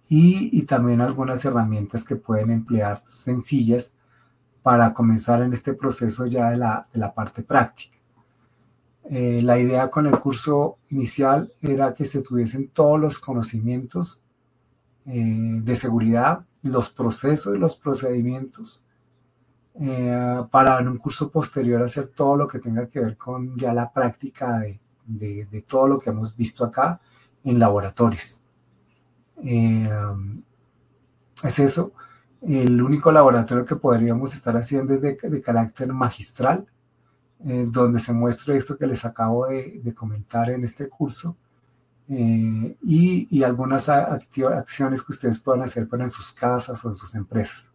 y también algunas herramientas que pueden emplear sencillas para comenzar en este proceso ya de la parte práctica. La idea con el curso inicial era que se tuviesen todos los conocimientos de seguridad, los procesos y los procedimientos, para en un curso posterior hacer todo lo que tenga que ver con ya la práctica de todo lo que hemos visto acá en laboratorios. Es eso. El único laboratorio que podríamos estar haciendo es de carácter magistral, donde se muestra esto que les acabo de comentar en este curso, y algunas acciones que ustedes puedan hacer en sus casas o en sus empresas.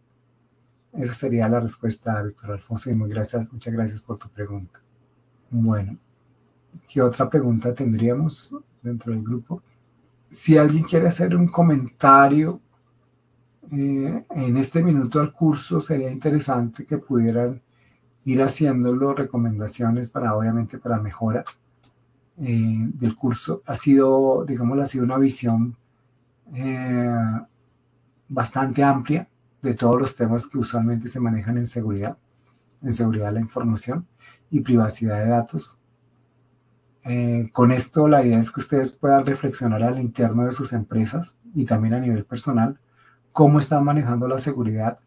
Esa sería la respuesta, Víctor Alfonso, y muchas gracias por tu pregunta. Bueno, ¿qué otra pregunta tendríamos dentro del grupo? Si alguien quiere hacer un comentario en este minuto al curso, sería interesante que pudieran ir haciéndolo, recomendaciones para, obviamente, para mejora del curso. Ha sido, digámoslo así, una visión bastante amplia de todos los temas que usualmente se manejan en seguridad de la información y privacidad de datos. Con esto la idea es que ustedes puedan reflexionar al interno de sus empresas y también a nivel personal cómo están manejando la seguridad,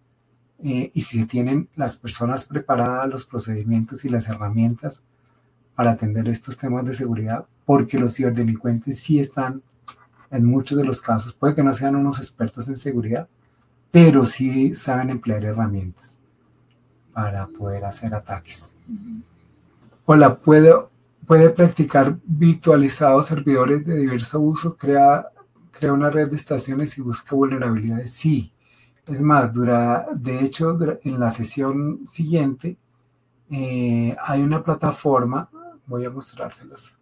y si tienen las personas preparadas, los procedimientos y las herramientas para atender estos temas de seguridad, porque los ciberdelincuentes sí están, en muchos de los casos, puede que no sean unos expertos en seguridad, pero sí saben emplear herramientas para poder hacer ataques. Hola, puede practicar virtualizados servidores de diverso uso, crea una red de estaciones y busca vulnerabilidades. Sí, es más, de hecho, en la sesión siguiente hay una plataforma, voy a mostrárselas,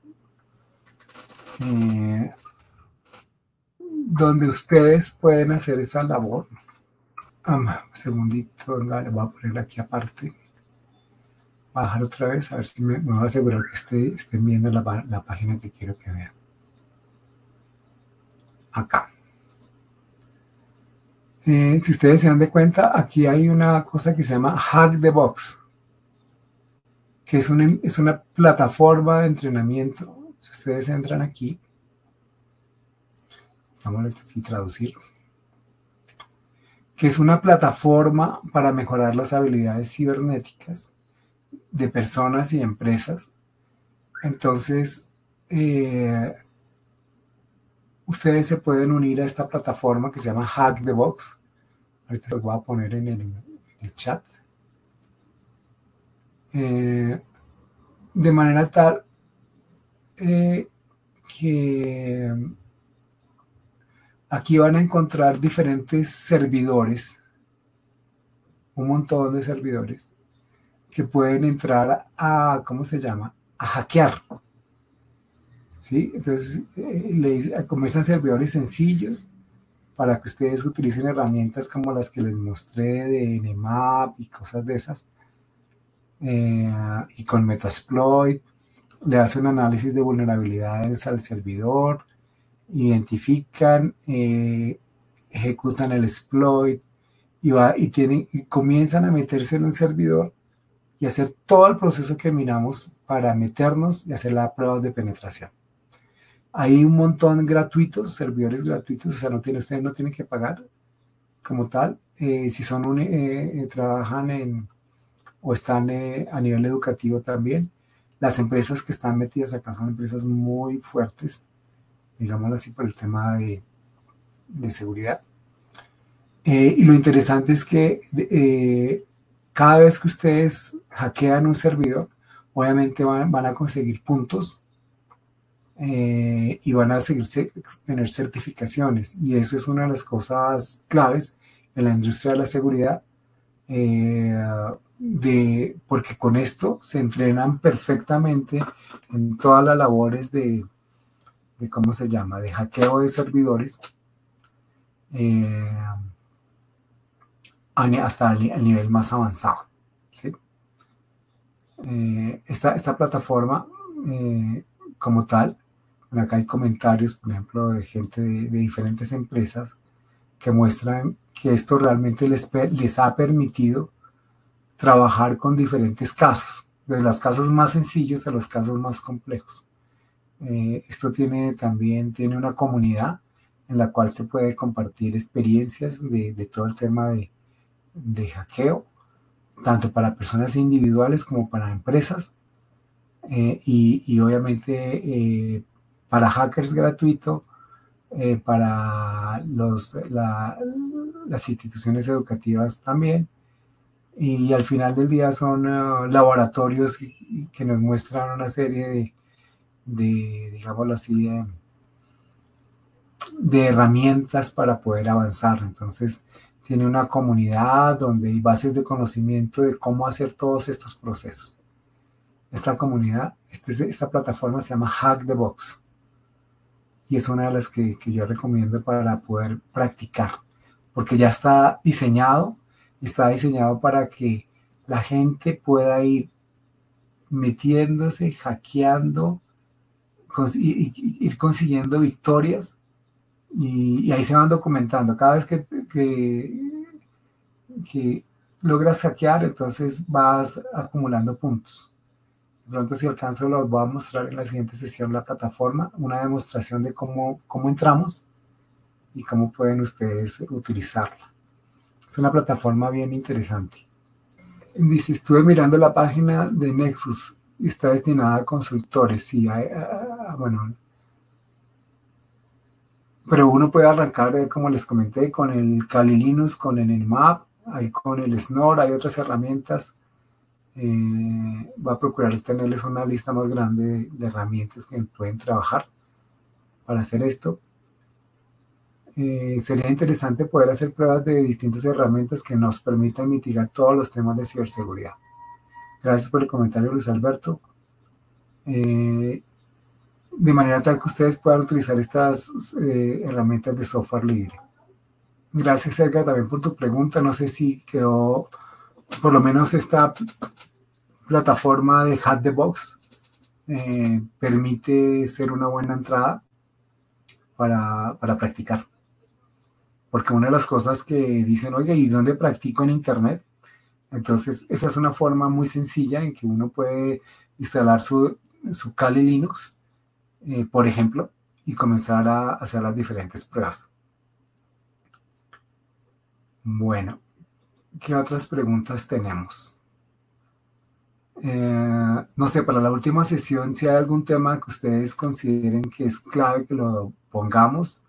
donde ustedes pueden hacer esa labor. Un segundito, venga, le voy a poner aquí aparte. Bajar otra vez, a ver si me voy a asegurar que estén viendo la página que quiero que vean. Acá. Si ustedes se dan de cuenta, aquí hay una cosa que se llama Hack the Box, que es una plataforma de entrenamiento. Si ustedes entran aquí, vamos a traducirlo, que es una plataforma para mejorar las habilidades cibernéticas de personas y empresas. Entonces, ustedes se pueden unir a esta plataforma que se llama Hack the Box. Ahorita los voy a poner en el chat. De manera tal que aquí van a encontrar diferentes servidores, un montón de servidores que pueden entrar a, ¿cómo se llama?, a hackear. ¿Sí? Entonces, comienzan servidores sencillos para que ustedes utilicen herramientas como las que les mostré de Nmap y cosas de esas, y con Metasploit le hacen análisis de vulnerabilidades al servidor, identifican, ejecutan el exploit y comienzan a meterse en el servidor y hacer todo el proceso que miramos para meternos y hacer las pruebas de penetración. Hay un montón gratuitos, servidores gratuitos, o sea, ustedes no tienen que pagar como tal. Si trabajan o están a nivel educativo también. Las empresas que están metidas acá son empresas muy fuertes, digámoslo así, por el tema de seguridad. Y lo interesante es que cada vez que ustedes hackean un servidor, obviamente van a conseguir puntos, y van a tener certificaciones, y eso es una de las cosas claves en la industria de la seguridad, porque con esto se entrenan perfectamente en todas las labores de ¿cómo se llama?, de hackeo de servidores, hasta el nivel más avanzado, ¿sí? Esta plataforma como tal, bueno, acá hay comentarios, por ejemplo, de gente de diferentes empresas que muestran que esto realmente les ha permitido trabajar con diferentes casos, desde los casos más sencillos a los casos más complejos. Esto también tiene una comunidad en la cual se puede compartir experiencias de todo el tema de hackeo, tanto para personas individuales como para empresas, y obviamente para hackers gratuito, para las instituciones educativas también, y al final del día son laboratorios que nos muestran una serie digámoslo así, de herramientas para poder avanzar. Entonces, tiene una comunidad donde hay bases de conocimiento de cómo hacer todos estos procesos. Esta comunidad, esta plataforma se llama Hack the Box y es una de las que yo recomiendo para poder practicar, porque ya está diseñado para que la gente pueda ir metiéndose, hackeando, ir consiguiendo victorias y ahí se van documentando. Cada vez que logras hackear, entonces vas acumulando puntos. De pronto, si alcanzo, los voy a mostrar en la siguiente sesión la plataforma, una demostración de cómo entramos y cómo pueden ustedes utilizarla. Es una plataforma bien interesante. Dice, estuve mirando la página de Nexus y está destinada a consultores. Sí, bueno, pero uno puede arrancar, como les comenté, con el Kali Linux, con el Nmap, ahí con el Snore, hay otras herramientas. Va a procurar tenerles una lista más grande de herramientas que pueden trabajar para hacer esto. Sería interesante poder hacer pruebas de distintas herramientas que nos permitan mitigar todos los temas de ciberseguridad. Gracias por el comentario, Luis Alberto. De manera tal que ustedes puedan utilizar estas herramientas de software libre. Gracias, Edgar, también por tu pregunta. No sé si quedó, por lo menos esta plataforma de Hack the Box permite ser una buena entrada para practicar. Porque una de las cosas que dicen, oye, ¿y dónde practico en Internet? Entonces, esa es una forma muy sencilla en que uno puede instalar su Kali Linux, por ejemplo, y comenzar a hacer las diferentes pruebas. Bueno, ¿qué otras preguntas tenemos? No sé, para la última sesión, si hay algún tema que ustedes consideren que es clave que lo pongamos,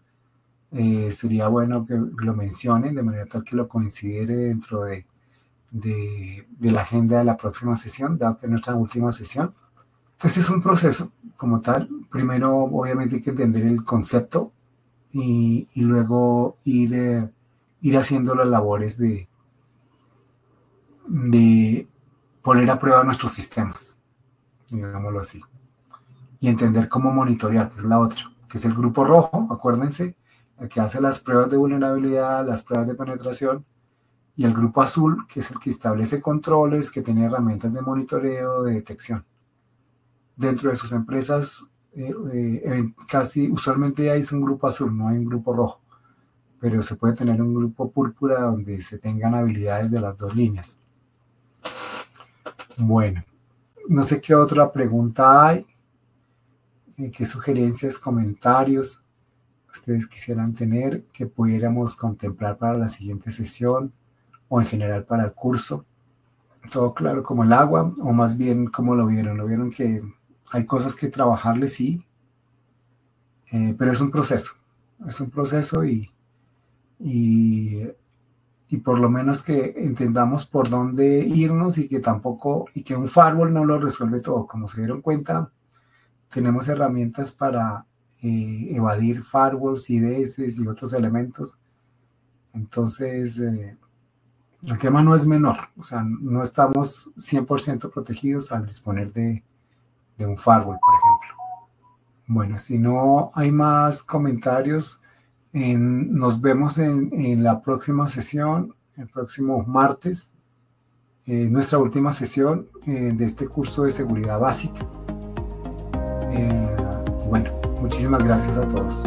sería bueno que lo mencionen de manera tal que lo considere dentro de la agenda de la próxima sesión, dado que es nuestra última sesión. Este es un proceso como tal. Primero, obviamente, hay que entender el concepto y luego ir haciendo las labores de poner a prueba nuestros sistemas, digámoslo así, y entender cómo monitorear, que es la otra, que es el grupo rojo, acuérdense, el que hace las pruebas de vulnerabilidad, las pruebas de penetración, y el grupo azul, que es el que establece controles, que tiene herramientas de monitoreo, de detección. Dentro de sus empresas, casi usualmente hay un grupo azul, no hay un grupo rojo, pero se puede tener un grupo púrpura donde se tengan habilidades de las dos líneas. Bueno, no sé qué otra pregunta hay, qué sugerencias, comentarios ustedes quisieran tener que pudiéramos contemplar para la siguiente sesión o en general para el curso. Todo claro como el agua, o más bien cómo lo vieron. Lo vieron que hay cosas que trabajarle, sí, pero es un proceso y por lo menos que entendamos por dónde irnos y que un firewall no lo resuelve todo. Como se dieron cuenta, tenemos herramientas para evadir firewalls, IDS y otros elementos. Entonces, el tema no es menor, o sea, no estamos 100% protegidos al disponer de un firewall, por ejemplo. Bueno, si no hay más comentarios, nos vemos en la próxima sesión. el próximo martes, nuestra última sesión de este curso de seguridad básica. Y bueno, muchísimas gracias a todos.